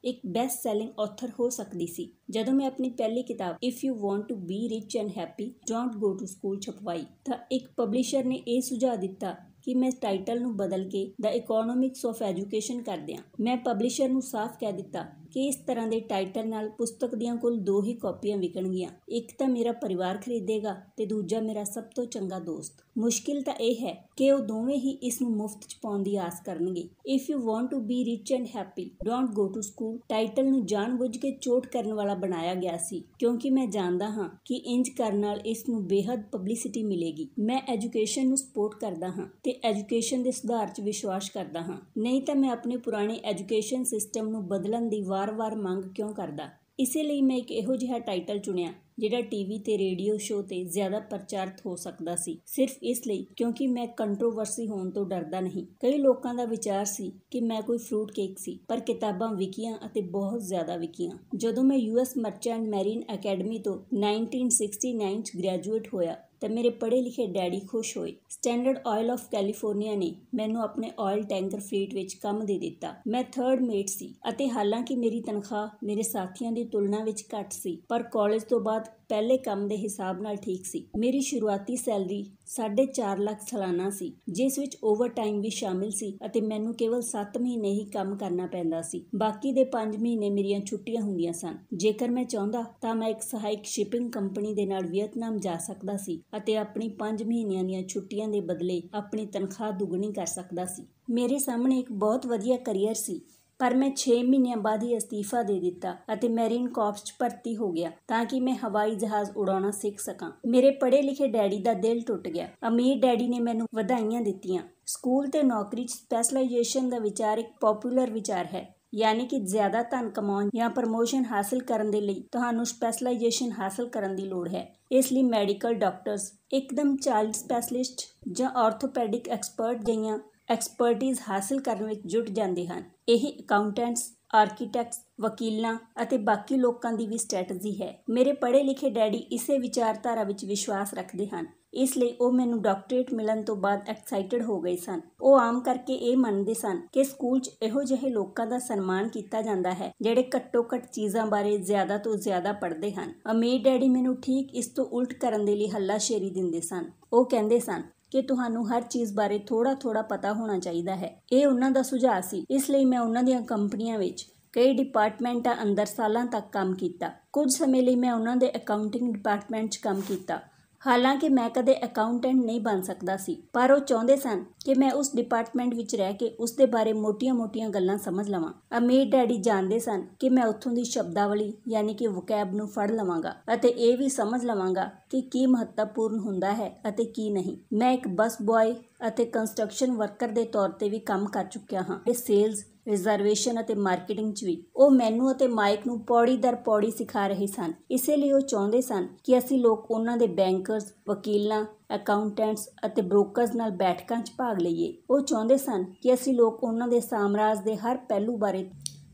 ਇੱਕ ਬੈਸਟ ਸੈਲਿੰਗ ਆਥਰ ਹੋ ਸਕਦੀ ਸੀ। ਜਦੋਂ ਮੈਂ ਆਪਣੀ ਪਹਿਲੀ ਕਿਤਾਬ if you want to be rich and happy don't go to school ਛਪਵਾਈ ਤਾਂ ਇੱਕ ਪਬਲਿਸ਼ਰ ਨੇ ਇਹ ਸੁਝਾਅ ਦਿੱਤਾ ਕਿ ਮੈਂ ਟਾਈਟਲ ਨੂੰ ਬਦਲ ਕੇ ਦ ਇਕੋਨੋਮਿਕਸ ਆਫ ਐਜੂਕੇਸ਼ਨ ਕਰ ਦਿਆਂ। ਮੈਂ ਪਬਲਿਸ਼ਰ ਨੂੰ ਸਾਫ਼ ਕਹਿ ਦਿੱਤਾ ਕਿ ਇਸ ਤਰ੍ਹਾਂ ਦੇ ਟਾਈਟਲ ਨਾਲ ਪੁਸਤਕ ਦੀਆਂ ਕੁੱਲ 2 ਹੀ ਕਾਪੀਆਂ ਵਿਕਣਗੀਆਂ, ਇੱਕ ਤਾਂ ਮੇਰਾ ਪਰਿਵਾਰ ਖਰੀਦੇਗਾ ਤੇ ਦੂਜਾ ਮੇਰਾ ਸਭ ਤੋਂ ਚੰਗਾ ਦੋਸਤ। ਮੁਸ਼ਕਿਲ ਤਾਂ ਇਹ ਹੈ ਕਿ ਉਹ ਦੋਵੇਂ ਹੀ ਇਸ ਨੂੰ ਮੁਫਤ 'ਚ ਪਾਉਣ ਦੀ ਆਸ ਕਰਨਗੇ। If you want to be rich and happy don't go to school title ਨੂੰ ਜਾਣਬੁੱਝ ਕੇ ਚੋਟ ਕਰਨ ਵਾਲਾ ਬਣਾਇਆ ਗਿਆ ਸੀ, ਕਿਉਂਕਿ ਮੈਂ ਜਾਣਦਾ ਹਾਂ ਕਿ ਇੰਜ ਕਰਨ ਨਾਲ ਇਸ ਨੂੰ ਬੇਹੱਦ ਪਬਲਿਸਿਟੀ ਮਿਲੇਗੀ। ਮੈਂ ਐਜੂਕੇਸ਼ਨ ਨੂੰ ਸਪੋਰਟ ਕਰਦਾ ਹਾਂ ਤੇ ਐਜੂਕੇਸ਼ਨ ਦੇ ਸੁਧਾਰ 'ਚ ਵਿਸ਼ਵਾਸ ਕਰਦਾ ਹਾਂ, ਨਹੀਂ ਤਾਂ ਮੈਂ ਆਪਣੇ ਪੁਰਾਣੇ ਐਜੂਕੇਸ਼ਨ ਸਿਸਟਮ ਨੂੰ ਬਦਲਣ ਦੀ ਵਾਰ-ਵਾਰ ਮੰਗ ਕਿਉਂ ਕਰਦਾ। ਇਸੇ ਲਈ ਮੈਂ ਇੱਕ ਇਹੋ ਜਿਹਾ ਟਾਈਟਲ ਚੁਣਿਆ ਜਿਹੜਾ ਟੀਵੀ ਤੇ ਰੇਡੀਓ ਸ਼ੋਅ ਤੇ ਜ਼ਿਆਦਾ ਪ੍ਰਚਾਰਿਤ ਹੋ ਸਕਦਾ ਸੀ, ਸਿਰਫ ਇਸ ਲਈ ਕਿਉਂਕਿ ਮੈਂ ਕੰਟਰੋਵਰਸੀ ਹੋਣ ਤੋਂ ਡਰਦਾ ਨਹੀਂ। ਕਈ ਲੋਕਾਂ ਦਾ ਵਿਚਾਰ ਸੀ ਕਿ ਮੈਂ ਕੋਈ ਫਰੂਟ ਕੇਕ ਸੀ, ਪਰ ਕਿਤਾਬਾਂ ਵਿਕੀਆਂ ਅਤੇ ਬਹੁਤ ਜ਼ਿਆਦਾ ਵਿਕੀਆਂ। ਜਦੋਂ ਮੈਂ US ਮਰਚੈਂਟ ਮੈਰੀਨ ਅਕੈਡਮੀ ਤੋਂ 1969 'ਚ ਗ੍ਰੈਜੂਏਟ ਹੋਇਆ ਤਾਂ ਮੇਰੇ ਪੜ੍ਹੇ ਲਿਖੇ ਡੈਡੀ ਖੁਸ਼ ਹੋਏ। ਸਟੈਂਡਰਡ ਆਇਲ ਆਫ ਕੈਲੀਫੋਰਨੀਆ ਨੇ ਮੈਨੂੰ ਆਪਣੇ ਆਇਲ ਟੈਂਕਰ ਫਲੀਟ ਵਿੱਚ ਕੰਮ ਦੇ ਦਿੱਤਾ। ਮੈਂ 3rd ਮੇਟ ਸੀ ਅਤੇ ਹਾਲਾਂਕਿ ਮੇਰੀ ਤਨਖਾਹ ਮੇਰੇ ਸਾਥੀਆਂ ਦੀ ਤੁਲਨਾ ਵਿੱਚ ਘੱਟ ਸੀ, ਪਰ ਕਾਲਜ ਤੋਂ ਬਾਅਦ ਪਹਿਲੇ ਕੰਮ ਦੇ ਹਿਸਾਬ ਨਾਲ ਠੀਕ ਸੀ। ਮੇਰੀ ਸ਼ੁਰੂਆਤੀ ਸੈਲਰੀ 4.5 ਲੱਖ ਸਾਲਾਨਾ ਸੀ, ਜਿਸ ਵਿੱਚ ਓਵਰਟਾਈਮ ਵੀ ਸ਼ਾਮਿਲ ਸੀ ਅਤੇ ਮੈਨੂੰ ਕੇਵਲ 7 ਮਹੀਨੇ ਹੀ ਕੰਮ ਕਰਨਾ ਪੈਂਦਾ ਸੀ। ਬਾਕੀ ਦੇ 5 ਮਹੀਨੇ ਮੇਰੀਆਂ ਛੁੱਟੀਆਂ ਹੁੰਦੀਆਂ ਸਨ। ਜੇਕਰ ਮੈਂ ਚਾਹੁੰਦਾ ਤਾਂ ਮੈਂ ਇੱਕ ਸਹਾਇਕ ਸ਼ਿਪਿੰਗ ਕੰਪਨੀ ਦੇ ਨਾਲ ਵੀਅਤਨਾਮ ਜਾ ਸਕਦਾ ਸੀ ਅਤੇ ਆਪਣੀ 5 ਮਹੀਨਿਆਂ ਦੀਆਂ ਛੁੱਟੀਆਂ ਦੇ ਬਦਲੇ ਆਪਣੀ ਤਨਖਾਹ ਦੁੱਗਣੀ ਕਰ ਸਕਦਾ ਸੀ। ਮੇਰੇ ਸਾਹਮਣੇ ਇੱਕ ਬਹੁਤ ਵਧੀਆ ਕਰੀਅਰ ਸੀ, ਪਰ ਮੈਂ 6 ਮਹੀਨਿਆਂ ਬਾਅਦ ਹੀ ਅਸਤੀਫਾ ਦੇ ਦਿੱਤਾ ਅਤੇ ਮੈਰੀਨ ਕਾਰਪਸ 'ਚ ਭਰਤੀ ਹੋ ਗਿਆ ਤਾਂ ਕਿ ਮੈਂ ਹਵਾਈ ਜਹਾਜ਼ ਉਡਾਉਣਾ ਸਿੱਖ ਸਕਾਂ। ਮੇਰੇ ਪੜ੍ਹੇ ਲਿਖੇ ਡੈਡੀ ਦਾ ਦਿਲ ਟੁੱਟ ਗਿਆ। ਅਮੀਰ ਡੈਡੀ ਨੇ ਮੈਨੂੰ ਵਧਾਈਆਂ ਦਿੱਤੀਆਂ। ਸਕੂਲ ਤੇ ਨੌਕਰੀ 'ਚ ਸਪੈਸ਼ਲਾਈਜੇਸ਼ਨ ਦਾ ਵਿਚਾਰ ਇੱਕ ਪੋਪੂਲਰ ਵਿਚਾਰ ਹੈ, ਯਾਨੀ ਕਿ ਜ਼ਿਆਦਾ ਧਨ ਕਮਾਉਣ ਜਾਂ ਪ੍ਰਮੋਸ਼ਨ ਹਾਸਲ ਕਰਨ ਦੇ ਲਈ ਤੁਹਾਨੂੰ ਸਪੈਸ਼ਲਾਈਜੇਸ਼ਨ ਹਾਸਲ ਕਰਨ ਦੀ ਲੋੜ ਹੈ। ਇਸ ਲਈ ਮੈਡੀਕਲ ਡਾਕਟਰਸ ਇੱਕਦਮ ਚਾਈਲਡ ਸਪੈਸ਼ਲਿਸਟ ਜਾਂ ਆਰਥੋਪੈਡਿਕ ਐਕਸਪਰਟ ਜਿਹੀਆਂ ਐਕਸਪਰਟੀਜ਼ ਹਾਸਲ ਕਰਨ ਵਿੱਚ ਜੁਟ ਜਾਂਦੇ ਹਨ। ਇਹ ਅਕਾਊਂਟੈਂਟਸ, ਆਰਕੀਟੈਕਟਸ, ਵਕੀਲਾਂ ਅਤੇ ਬਾਕੀ ਲੋਕਾਂ ਦੀ ਵੀ ਸਟ੍ਰੈਟਜੀ ਹੈ। ਮੇਰੇ ਪੜ੍ਹੇ ਲਿਖੇ ਡੈਡੀ ਇਸੇ ਵਿਚਾਰਧਾਰਾ ਵਿੱਚ ਵਿਸ਼ਵਾਸ ਰੱਖਦੇ ਹਨ, ਇਸ ਲਈ ਉਹ ਮੈਨੂੰ ਡਾਕਟਰੇਟ ਮਿਲਣ ਤੋਂ ਬਾਅਦ ਐਕਸਾਈਟਡ ਹੋ ਗਏ ਸਨ। ਉਹ ਆਮ ਕਰਕੇ ਇਹ ਮੰਨਦੇ ਸਨ ਕਿ ਸਕੂਲ 'ਚ ਇਹੋ ਜਿਹੇ ਲੋਕਾਂ ਦਾ ਸਨਮਾਨ ਕੀਤਾ ਜਾਂਦਾ ਹੈ ਜਿਹੜੇ ਘੱਟੋ-ਘੱਟ ਚੀਜ਼ਾਂ ਬਾਰੇ ਜ਼ਿਆਦਾ ਤੋਂ ਜ਼ਿਆਦਾ ਪੜ੍ਹਦੇ ਹਨ। ਅਮੀਰ ਡੈਡੀ ਮੈਨੂੰ ਠੀਕ ਇਸ ਤੋਂ ਉਲਟ ਕਰਨ ਦੇ ਲਈ ਹੱਲਾਸ਼ੇਰੀ ਦਿੰਦੇ ਸਨ। ਉਹ ਕਹਿੰਦੇ ਸਨ ਕਿ ਤੁਹਾਨੂੰ ਹਰ ਚੀਜ਼ ਬਾਰੇ ਥੋੜ੍ਹਾ ਪਤਾ ਹੋਣਾ ਚਾਹੀਦਾ ਹੈ। ਇਹ ਉਹਨਾਂ ਦਾ ਸੁਝਾਅ ਸੀ। ਇਸ ਲਈ ਮੈਂ ਉਹਨਾਂ ਦੀਆਂ ਕੰਪਨੀਆਂ ਵਿੱਚ ਕਈ ਡਿਪਾਰਟਮੈਂਟਾਂ ਅੰਦਰ ਸਾਲਾਂ ਤੱਕ ਕੰਮ ਕੀਤਾ। ਕੁਝ ਸਮੇਂ ਲਈ ਮੈਂ ਉਹਨਾਂ ਦੇ ਅਕਾਊਂਟਿੰਗ ਡਿਪਾਰਟਮੈਂਟ 'ਚ ਕੰਮ ਕੀਤਾ। ਹਾਲਾਂਕਿ ਮੈਂ ਕਦੇ ਅਕਾਊਂਟੈਂਟ ਨਹੀਂ ਬਣ ਸਕਦਾ ਸੀ, ਪਰ ਉਹ ਚਾਹੁੰਦੇ ਸਨ ਕਿ ਮੈਂ ਉਸ ਡਿਪਾਰਟਮੈਂਟ ਵਿੱਚ ਰਹਿ ਕੇ ਉਸ ਦੇ ਬਾਰੇ ਮੋਟੀਆਂ-ਮੋਟੀਆਂ ਗੱਲਾਂ ਸਮਝ ਲਵਾਂ। ਅਮੀਰ ਡੈਡੀ ਜਾਣਦੇ ਸਨ ਕਿ ਮੈਂ ਉੱਥੋਂ ਦੀ ਸ਼ਬਦਾਵਲੀ ਯਾਨੀ ਕਿ ਵੋਕੈਬ ਨੂੰ ਫੜ ਲਵਾਂਗਾ ਅਤੇ ਇਹ ਵੀ ਸਮਝ ਲਵਾਂਗਾ ਕਿ ਕੀ ਮਹੱਤਵਪੂਰਨ ਹੁੰਦਾ ਹੈ ਅਤੇ ਕੀ ਨਹੀਂ। ਮੈਂ ਇੱਕ ਬੱਸ ਬੁਆਏ ਅਤੇ ਕੰਸਟਰਕਸ਼ਨ ਵਰਕਰ ਦੇ ਤੌਰ ਤੇ ਵੀ ਕੰਮ ਕਰ ਚੁੱਕਿਆ ਹਾਂ। ਇਹ ਸੇਲਜ਼, ਰਿਜ਼ਰਵੇਸ਼ਨ ਅਤੇ ਮਾਰਕੀਟਿੰਗ 'ਚ ਵੀ ਉਹ ਮੈਨੂੰ ਅਤੇ ਮਾਈਕ ਨੂੰ ਪੌੜੀ ਦਰ ਪੌੜੀ ਸਿਖਾ ਰਹੇ ਸਨ। ਇਸੇ ਲਈ ਉਹ ਚਾਹੁੰਦੇ ਸਨ ਕਿ ਅਸੀਂ ਲੋਕ ਉਹਨਾਂ ਦੇ ਬੈਂਕਰਸ, ਵਕੀਲਾਂ, ਅਕਾਊਂਟੈਂਟਸ ਅਤੇ ਬ੍ਰੋਕਰਸ ਨਾਲ ਬੈਠਕਾਂ 'ਚ ਭਾਗ ਲਈਏ। ਉਹ ਚਾਹੁੰਦੇ ਸਨ ਕਿ ਅਸੀਂ ਲੋਕ ਉਹਨਾਂ ਦੇ ਸਾਮਰਾਜ ਦੇ ਹਰ ਪਹਿਲੂ ਬਾਰੇ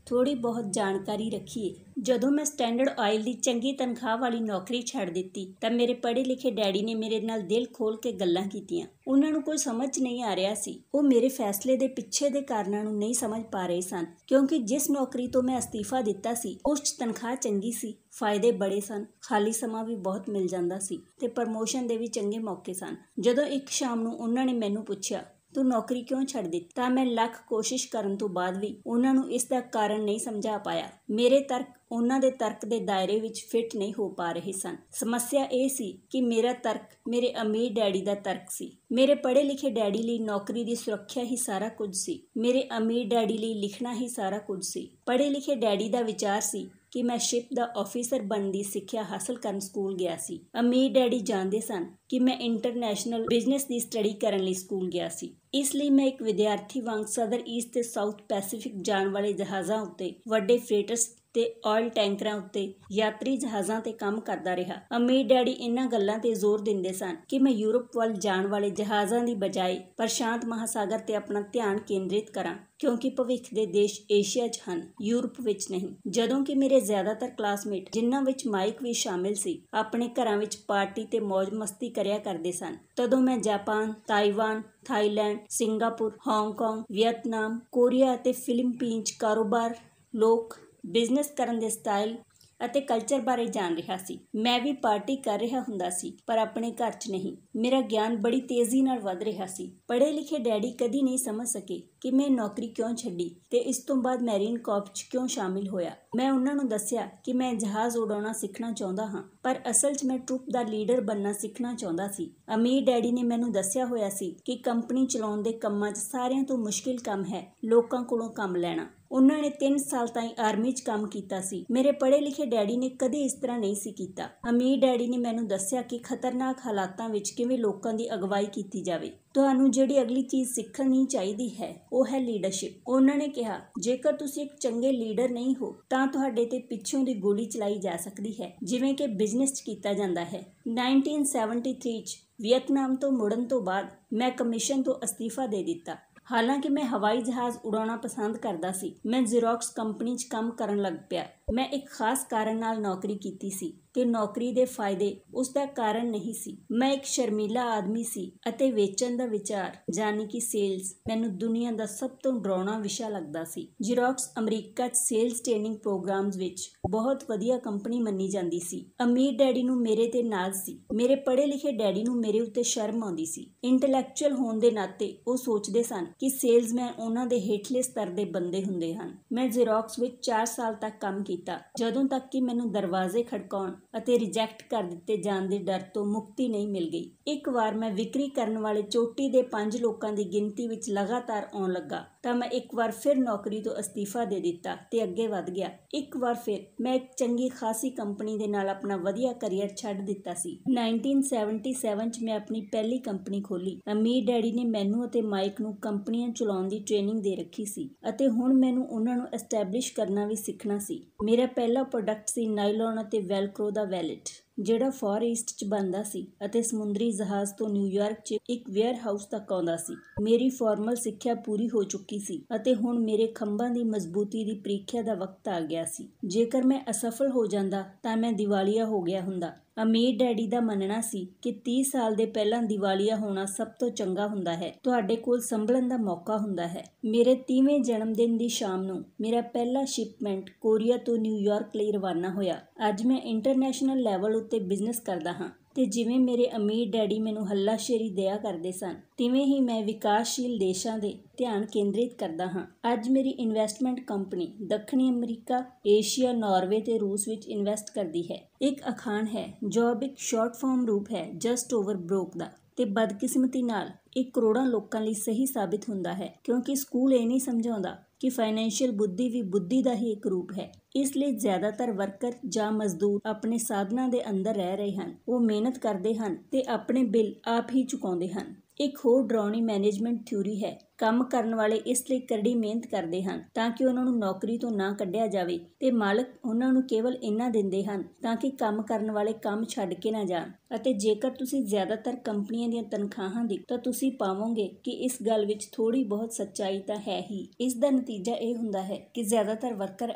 ਥੋੜ੍ਹੀ ਬਹੁਤ ਜਾਣਕਾਰੀ ਰੱਖੀਏ। ਜਦੋਂ ਮੈਂ ਸਟੈਂਡਰਡ ਆਇਲ ਦੀ ਚੰਗੀ ਤਨਖਾਹ ਵਾਲੀ ਨੌਕਰੀ ਛੱਡ ਦਿੱਤੀ ਤਾਂ ਮੇਰੇ ਪੜ੍ਹੇ ਲਿਖੇ ਡੈਡੀ ਨੇ ਮੇਰੇ ਨਾਲ ਦਿਲ ਖੋਲ੍ਹ ਕੇ ਗੱਲਾਂ ਕੀਤੀਆਂ। ਉਹਨਾਂ ਨੂੰ ਕੋਈ ਸਮਝ ਨਹੀਂ ਆ ਰਿਹਾ ਸੀ। ਉਹ ਮੇਰੇ ਫੈਸਲੇ ਦੇ ਪਿੱਛੇ ਦੇ ਕਾਰਨਾਂ ਨੂੰ ਨਹੀਂ ਸਮਝ ਪਾ ਰਹੇ ਸਨ, ਕਿਉਂਕਿ ਜਿਸ ਨੌਕਰੀ ਤੋਂ ਮੈਂ ਅਸਤੀਫਾ ਦਿੱਤਾ ਸੀ ਉਸ 'ਚ ਤਨਖਾਹ ਚੰਗੀ ਸੀ, ਫਾਇਦੇ ਬੜੇ ਸਨ, ਖਾਲੀ ਸਮਾਂ ਵੀ ਬਹੁਤ ਮਿਲ ਜਾਂਦਾ ਸੀ ਤੇ ਪ੍ਰਮੋਸ਼ਨ ਦੇ ਵੀ ਚੰਗੇ ਮੌਕੇ ਸਨ। ਜਦੋਂ ਇੱਕ ਸ਼ਾਮ ਨੂੰ ਉਹਨਾਂ ਨੇ ਮੈਨੂੰ ਪੁੱਛਿਆ ਤੂੰ ਨੌਕਰੀ ਕਿਉਂ ਛੱਡ ਦਿੱਤੀ? ਤਾਂ ਮੈਂ ਲੱਖ ਕੋਸ਼ਿਸ਼ ਕਰਨ ਤੋਂ ਬਾਅਦ ਵੀ ਉਹਨਾਂ ਨੂੰ ਇਸ ਦਾ ਕਾਰਨ ਨਹੀਂ ਸਮਝਾ ਪਾਇਆ। ਮੇਰੇ ਤਰਕ ਉਹਨਾਂ ਦੇ ਤਰਕ ਦੇ ਦਾਇਰੇ ਵਿੱਚ ਫਿੱਟ ਨਹੀਂ ਹੋ ਪਾ ਰਹੇ ਸਨ। ਸਮੱਸਿਆ ਇਹ ਸੀ ਕਿ ਮੇਰਾ ਤਰਕ ਮੇਰੇ ਅਮੀਰ ਡੈਡੀ ਦਾ ਤਰਕ ਸੀ। ਮੇਰੇ ਪੜ੍ਹੇ ਲਿਖੇ ਡੈਡੀ ਲਈ ਨੌਕਰੀ ਦੀ ਸੁਰੱਖਿਆ ਹੀ ਸਾਰਾ ਕੁਝ ਸੀ। ਮੇਰੇ ਅਮੀਰ ਡੈਡੀ ਲਈ ਲਿਖਣਾ ਹੀ ਸਾਰਾ ਕੁਝ ਸੀ। ਪੜ੍ਹੇ ਲਿਖੇ ਡੈਡੀ ਦਾ ਵਿਚਾਰ ਸੀ ਕਿ ਮੈਂ ਸ਼ਿਪ ਦਾ ਆਫੀਸਰ ਬਣਨ ਦੀ ਸਿੱਖਿਆ ਹਾਸਲ ਕਰਨ ਸਕੂਲ ਗਿਆ ਸੀ। ਅਮੀਰ ਡੈਡੀ ਜਾਣਦੇ ਸਨ ਕਿ ਮੈਂ ਇੰਟਰਨੈਸ਼ਨਲ ਬਿਜ਼ਨਸ ਦੀ ਸਟੱਡੀ ਕਰਨ ਲਈ ਸਕੂਲ ਗਿਆ ਸੀ। ਇਸ ਲਈ ਮੈਂ ਇੱਕ ਵਿਦਿਆਰਥੀ ਵਾਂਗ ਸਦਰ ਈਸਟ ਤੇ ਸਾਊਥ ਪੈਸੀਫਿਕ ਜਾਣ ਵਾਲੇ ਜਹਾਜ਼ਾਂ ਉੱਤੇ, ਵੱਡੇ ਫਰੇਟਰਸ ਤੇ ਆਇਲ ਟੈਂਕਰਾਂ ਉੱਤੇ, ਯਾਤਰੀ ਜਹਾਜ਼ਾਂ ਤੇ ਕੰਮ ਕਰਦਾ ਰਿਹਾ। ਅਮੀਰ ਡੈਡੀ ਇਹਨਾਂ ਗੱਲਾਂ ਤੇ ਜ਼ੋਰ ਦਿੰਦੇ ਸਨ ਕਿ ਮੈਂ ਯੂਰਪ ਵੱਲ ਜਾਣ ਵਾਲੇ ਜਹਾਜ਼ਾਂ ਦੀ ਬਜਾਏ ਪ੍ਰਸ਼ਾਂਤ ਮਹਾਸਾਗਰ ਤੇ ਆਪਣਾ ਧਿਆਨ ਕੇਂਦਰਿਤ ਕਰਾਂ, ਕਿਉਂਕਿ ਭਵਿੱਖ ਦੇ ਦੇਸ਼ ਏਸ਼ੀਆ 'ਚ ਹਨ, ਯੂਰਪ ਵਿੱਚ ਨਹੀਂ। ਜਦੋਂ ਕਿ ਮੇਰੇ ਜ਼ਿਆਦਾਤਰ ਕਲਾਸਮੇਟ, ਜਿਨ੍ਹਾਂ ਵਿੱਚ ਮਾਈਕ ਵੀ ਸ਼ਾਮਿਲ ਸੀ, ਆਪਣੇ ਘਰਾਂ ਵਿੱਚ ਪਾਰਟੀ ਤੇ ਮौज ਮਸਤੀ ਕਰਿਆ ਕਰਦੇ ਸਨ, ਤਦੋਂ ਮੈਂ Japan, Taiwan, Thailand, Singapore, Hong Kong, Vietnam, Korea ਅਤੇ ਫਿਲੀਪੀਨਜ਼ ਕਾਰੋਬਾਰ, ਲੋਕ, ਬਿਜ਼ਨਸ ਕਰਨ ਦੇ ਸਟਾਈਲ ਅਤੇ ਕਲਚਰ ਬਾਰੇ ਜਾਣ ਰਿਹਾ ਸੀ। ਮੈਂ ਵੀ ਪਾਰਟੀ ਕਰ ਰਿਹਾ ਹੁੰਦਾ ਸੀ, ਪਰ ਆਪਣੇ ਘਰ 'ਚ ਨਹੀਂ। ਮੇਰਾ ਗਿਆਨ ਬੜੀ ਤੇਜ਼ੀ ਨਾਲ ਵਧ ਰਿਹਾ ਸੀ। ਪੜ੍ਹੇ ਲਿਖੇ ਡੈਡੀ ਕਦੀ ਨਹੀਂ ਸਮਝ ਸਕੇ ਕਿ ਮੈਂ ਨੌਕਰੀ ਕਿਉਂ ਛੱਡੀ ਤੇ ਇਸ ਤੋਂ ਬਾਅਦ ਮੈਰੀਨ ਕਾਰਪਸ 'ਚ ਕਿਉਂ ਸ਼ਾਮਿਲ ਹੋਇਆ। ਮੈਂ ਉਹਨਾਂ ਨੂੰ ਦੱਸਿਆ ਕਿ ਮੈਂ ਜਹਾਜ਼ ਉਡਾਉਣਾ ਸਿੱਖਣਾ ਚਾਹੁੰਦਾ ਹਾਂ, ਪਰ ਅਸਲ 'ਚ ਮੈਂ ਟਰੁੱਪ ਦਾ ਲੀਡਰ ਬਣਨਾ ਸਿੱਖਣਾ ਚਾਹੁੰਦਾ ਸੀ। ਅਮੀਰ ਡੈਡੀ ਨੇ ਮੈਨੂੰ ਦੱਸਿਆ ਹੋਇਆ ਸੀ ਕਿ ਕੰਪਨੀ ਚਲਾਉਣ ਦੇ ਕੰਮਾਂ 'ਚ ਸਾਰਿਆਂ ਤੋਂ ਮੁਸ਼ਕਿਲ ਕੰਮ ਹੈ ਲੋਕਾਂ ਕੋਲੋਂ ਕੰਮ ਲੈਣਾ। ਉਹਨਾਂ ਨੇ 3 ਸਾਲ ਤਾਈਂ ਆਰਮੀ 'ਚ ਕੰਮ ਕੀਤਾ ਸੀ। ਮੇਰੇ ਪੜ੍ਹੇ ਲਿਖੇ ਡੈਡੀ ਨੇ ਕਦੇ ਇਸ ਤਰ੍ਹਾਂ ਨਹੀਂ ਸੀ ਕੀਤਾ। ਅਮੀਰ ਡੈਡੀ ਨੇ ਮੈਨੂੰ ਦੱਸਿਆ ਕਿ ਖਤਰਨਾਕ ਹਾਲਾਤਾਂ ਵਿੱਚ ਕਿਵੇਂ ਲੋਕਾਂ ਦੀ ਅਗਵਾਈ ਕੀਤੀ ਜਾਵੇ। ਤੁਹਾਨੂੰ ਜਿਹੜੀ ਅਗਲੀ ਚੀਜ਼ ਸਿੱਖਣੀ ਚਾਹੀਦੀ ਹੈ ਉਹ ਹੈ ਲੀਡਰਸ਼ਿਪ। ਉਹਨਾਂ ਨੇ ਕਿਹਾ, ਜੇਕਰ ਤੁਸੀਂ ਇੱਕ ਚੰਗੇ ਲੀਡਰ ਨਹੀਂ ਹੋ ਤਾਂ ਤੁਹਾਡੇ ਤੇ ਪਿੱਛੋਂ ਦੀ ਗੋਲੀ ਚਲਾਈ ਜਾ ਸਕਦੀ ਹੈ, ਜਿਵੇਂ ਕਿ ਬਿਜ਼ਨਸ 'ਚ ਕੀਤਾ ਜਾਂਦਾ ਹੈ। 1973 'ਚ ਵੀਅਤਨਾਮ ਤੋਂ ਮੁੜਨ ਤੋਂ ਬਾਅਦ ਮੈਂ ਕਮਿਸ਼ਨ ਤੋਂ ਅਸਤੀਫਾ ਦੇ ਦਿੱਤਾ। ਹਾਲਾਂਕਿ ਮੈਂ ਹਵਾਈ ਜਹਾਜ਼ ਉਡਾਉਣਾ ਪਸੰਦ ਕਰਦਾ ਸੀ। ਮੈਂ ਜ਼ੀਰੋਕਸ ਕੰਪਨੀ 'ਚ ਕੰਮ ਕਰਨ ਲੱਗ ਪਿਆ। ਮੈਂ ਇੱਕ ਖਾਸ ਕਾਰਨ ਨਾਲ ਨੌਕਰੀ ਕੀਤੀ ਸੀ ਤੇ ਨੌਕਰੀ ਦੇ ਫਾਇਦੇ ਉਸ ਦਾ ਕਾਰਨ ਨਹੀਂ ਸੀ। ਮੈਂ ਇੱਕ ਸ਼ਰਮੀਲਾ ਆਦਮੀ ਸੀ ਅਤੇ ਵੇਚਣ ਦਾ ਵਿਚਾਰ, ਯਾਨੀ ਕਿ ਸੇਲਸ, ਮੈਨੂੰ ਦੁਨੀਆ ਦਾ ਸਭ ਤੋਂ ਡਰਾਉਣਾ ਵਿਸ਼ਾ ਲੱਗਦਾ ਸੀ। ਜ਼ੀਰੋਕਸ ਅਮਰੀਕਾ 'ਚ ਸੇਲਸ ਟ੍ਰੇਨਿੰਗ ਪ੍ਰੋਗਰਾਮਸ ਵਿੱਚ ਬਹੁਤ ਵਧੀਆ ਕੰਪਨੀ ਮੰਨੀ ਜਾਂਦੀ ਸੀ। ਅਮੀਰ ਡੈਡੀ ਨੂੰ ਮੇਰੇ ਤੇ ਨਾਜ਼ ਸੀ। ਮੇਰੇ ਪੜ੍ਹੇ ਲਿਖੇ ਡੈਡੀ ਨੂੰ ਮੇਰੇ ਉੱਤੇ ਸ਼ਰਮ ਆਉਂਦੀ ਸੀ। ਇੰਟੈਲੈਕਚੁਅਲ ਹੋਣ ਦੇ ਨਾਤੇ ਉਹ ਸੋਚਦੇ ਸਨ ਕਿ ਸੇਲਜ਼ਮੈਨ ਉਹਨਾਂ ਦੇ ਹੇਠਲੇ ਸਤਰ ਦੇ ਬੰਦੇ ਹੁੰਦੇ ਹਨ। ਮੈਂ ਜ਼ੀਰੋਕਸ ਵਿੱਚ 4 ਸਾਲ ਤੱਕ ਕੰਮ ਕੀਤਾ, ਜਦੋਂ ਤੱਕ ਕਿ ਮੈਨੂੰ ਦਰਵਾਜ਼ੇ ਖੜਕਾਉਣ ਅਤੇ ਰਿਜੈਕਟ ਕਰ ਦਿੱਤੇ ਜਾਣ ਦੇ ਡਰ ਤੋਂ ਮੁਕਤੀ ਨਹੀਂ ਮਿਲ ਗਈ। ਇੱਕ ਵਾਰ ਮੈਂ ਵਿਕਰੀ ਕਰਨ ਵਾਲੇ ਚੋਟੀ ਦੇ 5 ਲੋਕਾਂ ਦੀ ਗਿਣਤੀ ਵਿੱਚ ਲਗਾਤਾਰ ਆਉਣ ਲੱਗਾ ਤਾਂ ਮੈਂ ਇੱਕ ਵਾਰ ਫਿਰ ਨੌਕਰੀ ਤੋਂ ਅਸਤੀਫਾ ਦੇ ਦਿੱਤਾ ਤੇ ਅੱਗੇ ਵਧ ਗਿਆ। ਇੱਕ ਵਾਰ ਫਿਰ ਮੈਂ ਇੱਕ ਚੰਗੀ ਖਾਸੀ ਕੰਪਨੀ ਦੇ ਨਾਲ ਆਪਣਾ ਵਧੀਆ ਕਰੀਅਰ ਛੱਡ ਦਿੱਤਾ ਸੀ। 1977 'ਚ ਮੈਂ ਆਪਣੀ ਪਹਿਲੀ ਕੰਪਨੀ ਖੋਲ੍ਹੀ। ਅਮੀਰ ਡੈਡੀ ਨੇ ਮੈਨੂੰ ਅਤੇ ਮਾਈਕ ਨੂੰ ਕੰਪਨੀਆਂ ਚਲਾਉਣ ਦੀ ਟ੍ਰੇਨਿੰਗ ਦੇ ਰੱਖੀ ਸੀ ਅਤੇ ਹੁਣ ਮੈਨੂੰ ਉਹਨਾਂ ਨੂੰ ਐਸਟੈਬਲਿਸ਼ ਕਰਨਾ ਵੀ ਸਿੱਖਣਾ ਸੀ। ਮੇਰਾ ਪਹਿਲਾ ਪ੍ਰੋਡਕਟ ਸੀ ਨਾਈਲੋਨ ਅਤੇ ਵੈਲਕਰੋ ਦਾ ਵੈਲਟ, ਜਿਹੜਾ ਫਾਰ ਈਸਟ 'ਚ ਬਣਦਾ ਸੀ ਅਤੇ ਸਮੁੰਦਰੀ ਜਹਾਜ਼ ਤੋਂ ਨਿਊਯਾਰਕ 'ਚ ਇੱਕ ਵੇਅਰ ਹਾਊਸ ਤੱਕ ਆਉਂਦਾ ਸੀ। ਮੇਰੀ ਫਾਰਮਲ ਸਿੱਖਿਆ ਪੂਰੀ ਹੋ ਚੁੱਕੀ ਸੀ ਅਤੇ ਹੁਣ ਮੇਰੇ ਖੰਭਾਂ ਦੀ ਮਜ਼ਬੂਤੀ ਦੀ ਪ੍ਰੀਖਿਆ ਦਾ ਵਕਤ ਆ ਗਿਆ ਸੀ। ਜੇਕਰ ਮੈਂ ਅਸਫਲ ਹੋ ਜਾਂਦਾ ਤਾਂ ਮੈਂ ਦੀਵਾਲੀਆ ਹੋ ਗਿਆ ਹੁੰਦਾ। ਅਮੀਰ ਡੈਡੀ ਦਾ ਮੰਨਣਾ ਸੀ ਕਿ 30 ਸਾਲ ਦੇ ਪਹਿਲਾਂ ਦੀਵਾਲੀਆ ਹੋਣਾ ਸਭ ਤੋਂ ਚੰਗਾ ਹੁੰਦਾ ਹੈ। ਤੁਹਾਡੇ ਕੋਲ ਸੰਭਲਣ ਦਾ ਮੌਕਾ ਹੁੰਦਾ ਹੈ। ਮੇਰੇ 30ਵੇਂ ਜਨਮ ਦਿਨ ਦੀ ਸ਼ਾਮ ਨੂੰ ਮੇਰਾ ਪਹਿਲਾ ਸ਼ਿਪਮੈਂਟ ਕੋਰੀਆ ਤੋਂ ਨਿਊਯਾਰਕ ਲਈ ਰਵਾਨਾ ਹੋਇਆ। ਅੱਜ ਮੈਂ ਇੰਟਰਨੈਸ਼ਨਲ ਲੈਵਲ ਉੱਤੇ ਬਿਜ਼ਨਸ ਕਰਦਾ ਹਾਂ ਤੇ ਜਿਵੇਂ ਮੇਰੇ ਅਮੀਰ ਡੈਡੀ ਮੈਨੂੰ ਹੱਲਾਸ਼ੇਰੀ ਦਿਆ ਕਰਦੇ ਸਨ, ਤਿਵੇਂ ਹੀ ਮੈਂ ਵਿਕਾਸਸ਼ੀਲ ਦੇਸ਼ਾਂ ਦੇ ਧਿਆਨ ਕੇਂਦਰਿਤ ਕਰਦਾ ਹਾਂ। ਅੱਜ ਮੇਰੀ ਇਨਵੈਸਟਮੈਂਟ ਕੰਪਨੀ ਦੱਖਣੀ ਅਮਰੀਕਾ, ਏਸ਼ੀਆ, ਨਾਰਵੇ ਤੇ ਰੂਸ ਵਿੱਚ ਇਨਵੈਸਟ ਕਰਦੀ ਹੈ। ਇੱਕ ਅਖਾਣ ਹੈ, ਜੌਬ ਇੱਕ ਸ਼ਾਰਟ ਫਾਰਮ ਰੂਪ ਹੈ ਜਸਟ ਓਵਰ ਬ੍ਰੋਕ ਦਾ, ਤੇ ਬਦਕਿਸਮਤੀ ਨਾਲ ਇਹ ਕਰੋੜਾਂ ਲੋਕਾਂ ਲਈ ਸਹੀ ਸਾਬਿਤ ਹੁੰਦਾ ਹੈ, ਕਿਉਂਕਿ ਸਕੂਲ ਇਹ ਨਹੀਂ ਸਮਝਾਉਂਦਾ ਕਿ ਫਾਈਨੈਂਸ਼ੀਅਲ ਬੁੱਧੀ ਵੀ ਬੁੱਧੀ ਦਾ ਹੀ ਇੱਕ ਰੂਪ ਹੈ। ਇਸ ਲਈ ਜ਼ਿਆਦਾਤਰ ਵਰਕਰ ਜਾਂ ਮਜ਼ਦੂਰ ਆਪਣੇ ਸਾਧਨਾਂ ਦੇ ਅੰਦਰ ਰਹਿ ਰਹੇ ਹਨ। ਉਹ ਮਿਹਨਤ ਕਰਦੇ ਹਨ ਤੇ ਆਪਣੇ ਬਿੱਲ ਆਪ ਹੀ ਚੁਕਾਉਂਦੇ ਹਨ। ਇੱਕ ਹੋਰ ਡਰਾਉਣੀ ਮੈਨੇਜਮੈਂਟ ਥਿਊਰੀ ਹੈ। ਕੰਮ ਕਰਨ ਵਾਲੇ ਇਸ ਲਈ ਕਰੜੀ ਮਿਹਨਤ ਕਰਦੇ ਹਨ ਤਾਂ ਕਿ ਉਹਨਾਂ ਨੂੰ ਨੌਕਰੀ ਤੋਂ ਨਾ ਕੱਢਿਆ ਜਾਵੇ ਤੇ ਮਾਲਕ ਉਹਨਾਂ ਨੂੰ ਕੇਵਲ ਇੰਨਾ ਦਿੰਦੇ ਹਨ ਤਾਂ ਕਿ ਕੰਮ ਕਰਨ ਵਾਲੇ ਕੰਮ ਛੱਡ ਕੇ ਨਾ ਜਾਣ। ਅਤੇ ਜੇਕਰ ਤੁਸੀਂ ਜ਼ਿਆਦਾਤਰ ਕੰਪਨੀਆਂ ਦੀਆਂ ਤਨਖਾਹਾਂ ਦੀ ਤਾਂ ਤੁਸੀਂ ਪਾਵੋਗੇ ਕਿ ਇਸ ਗੱਲ ਵਿੱਚ ਥੋੜੀ ਬਹੁਤ ਸੱਚਾਈ ਤਾਂ ਹੈ ਹੀ। ਇਸ ਦਾ ਨਤੀਜਾ ਇਹ ਹੁੰਦਾ ਹੈ ਕਿ ਜ਼ਿਆਦਾਤਰ ਵਰਕਰ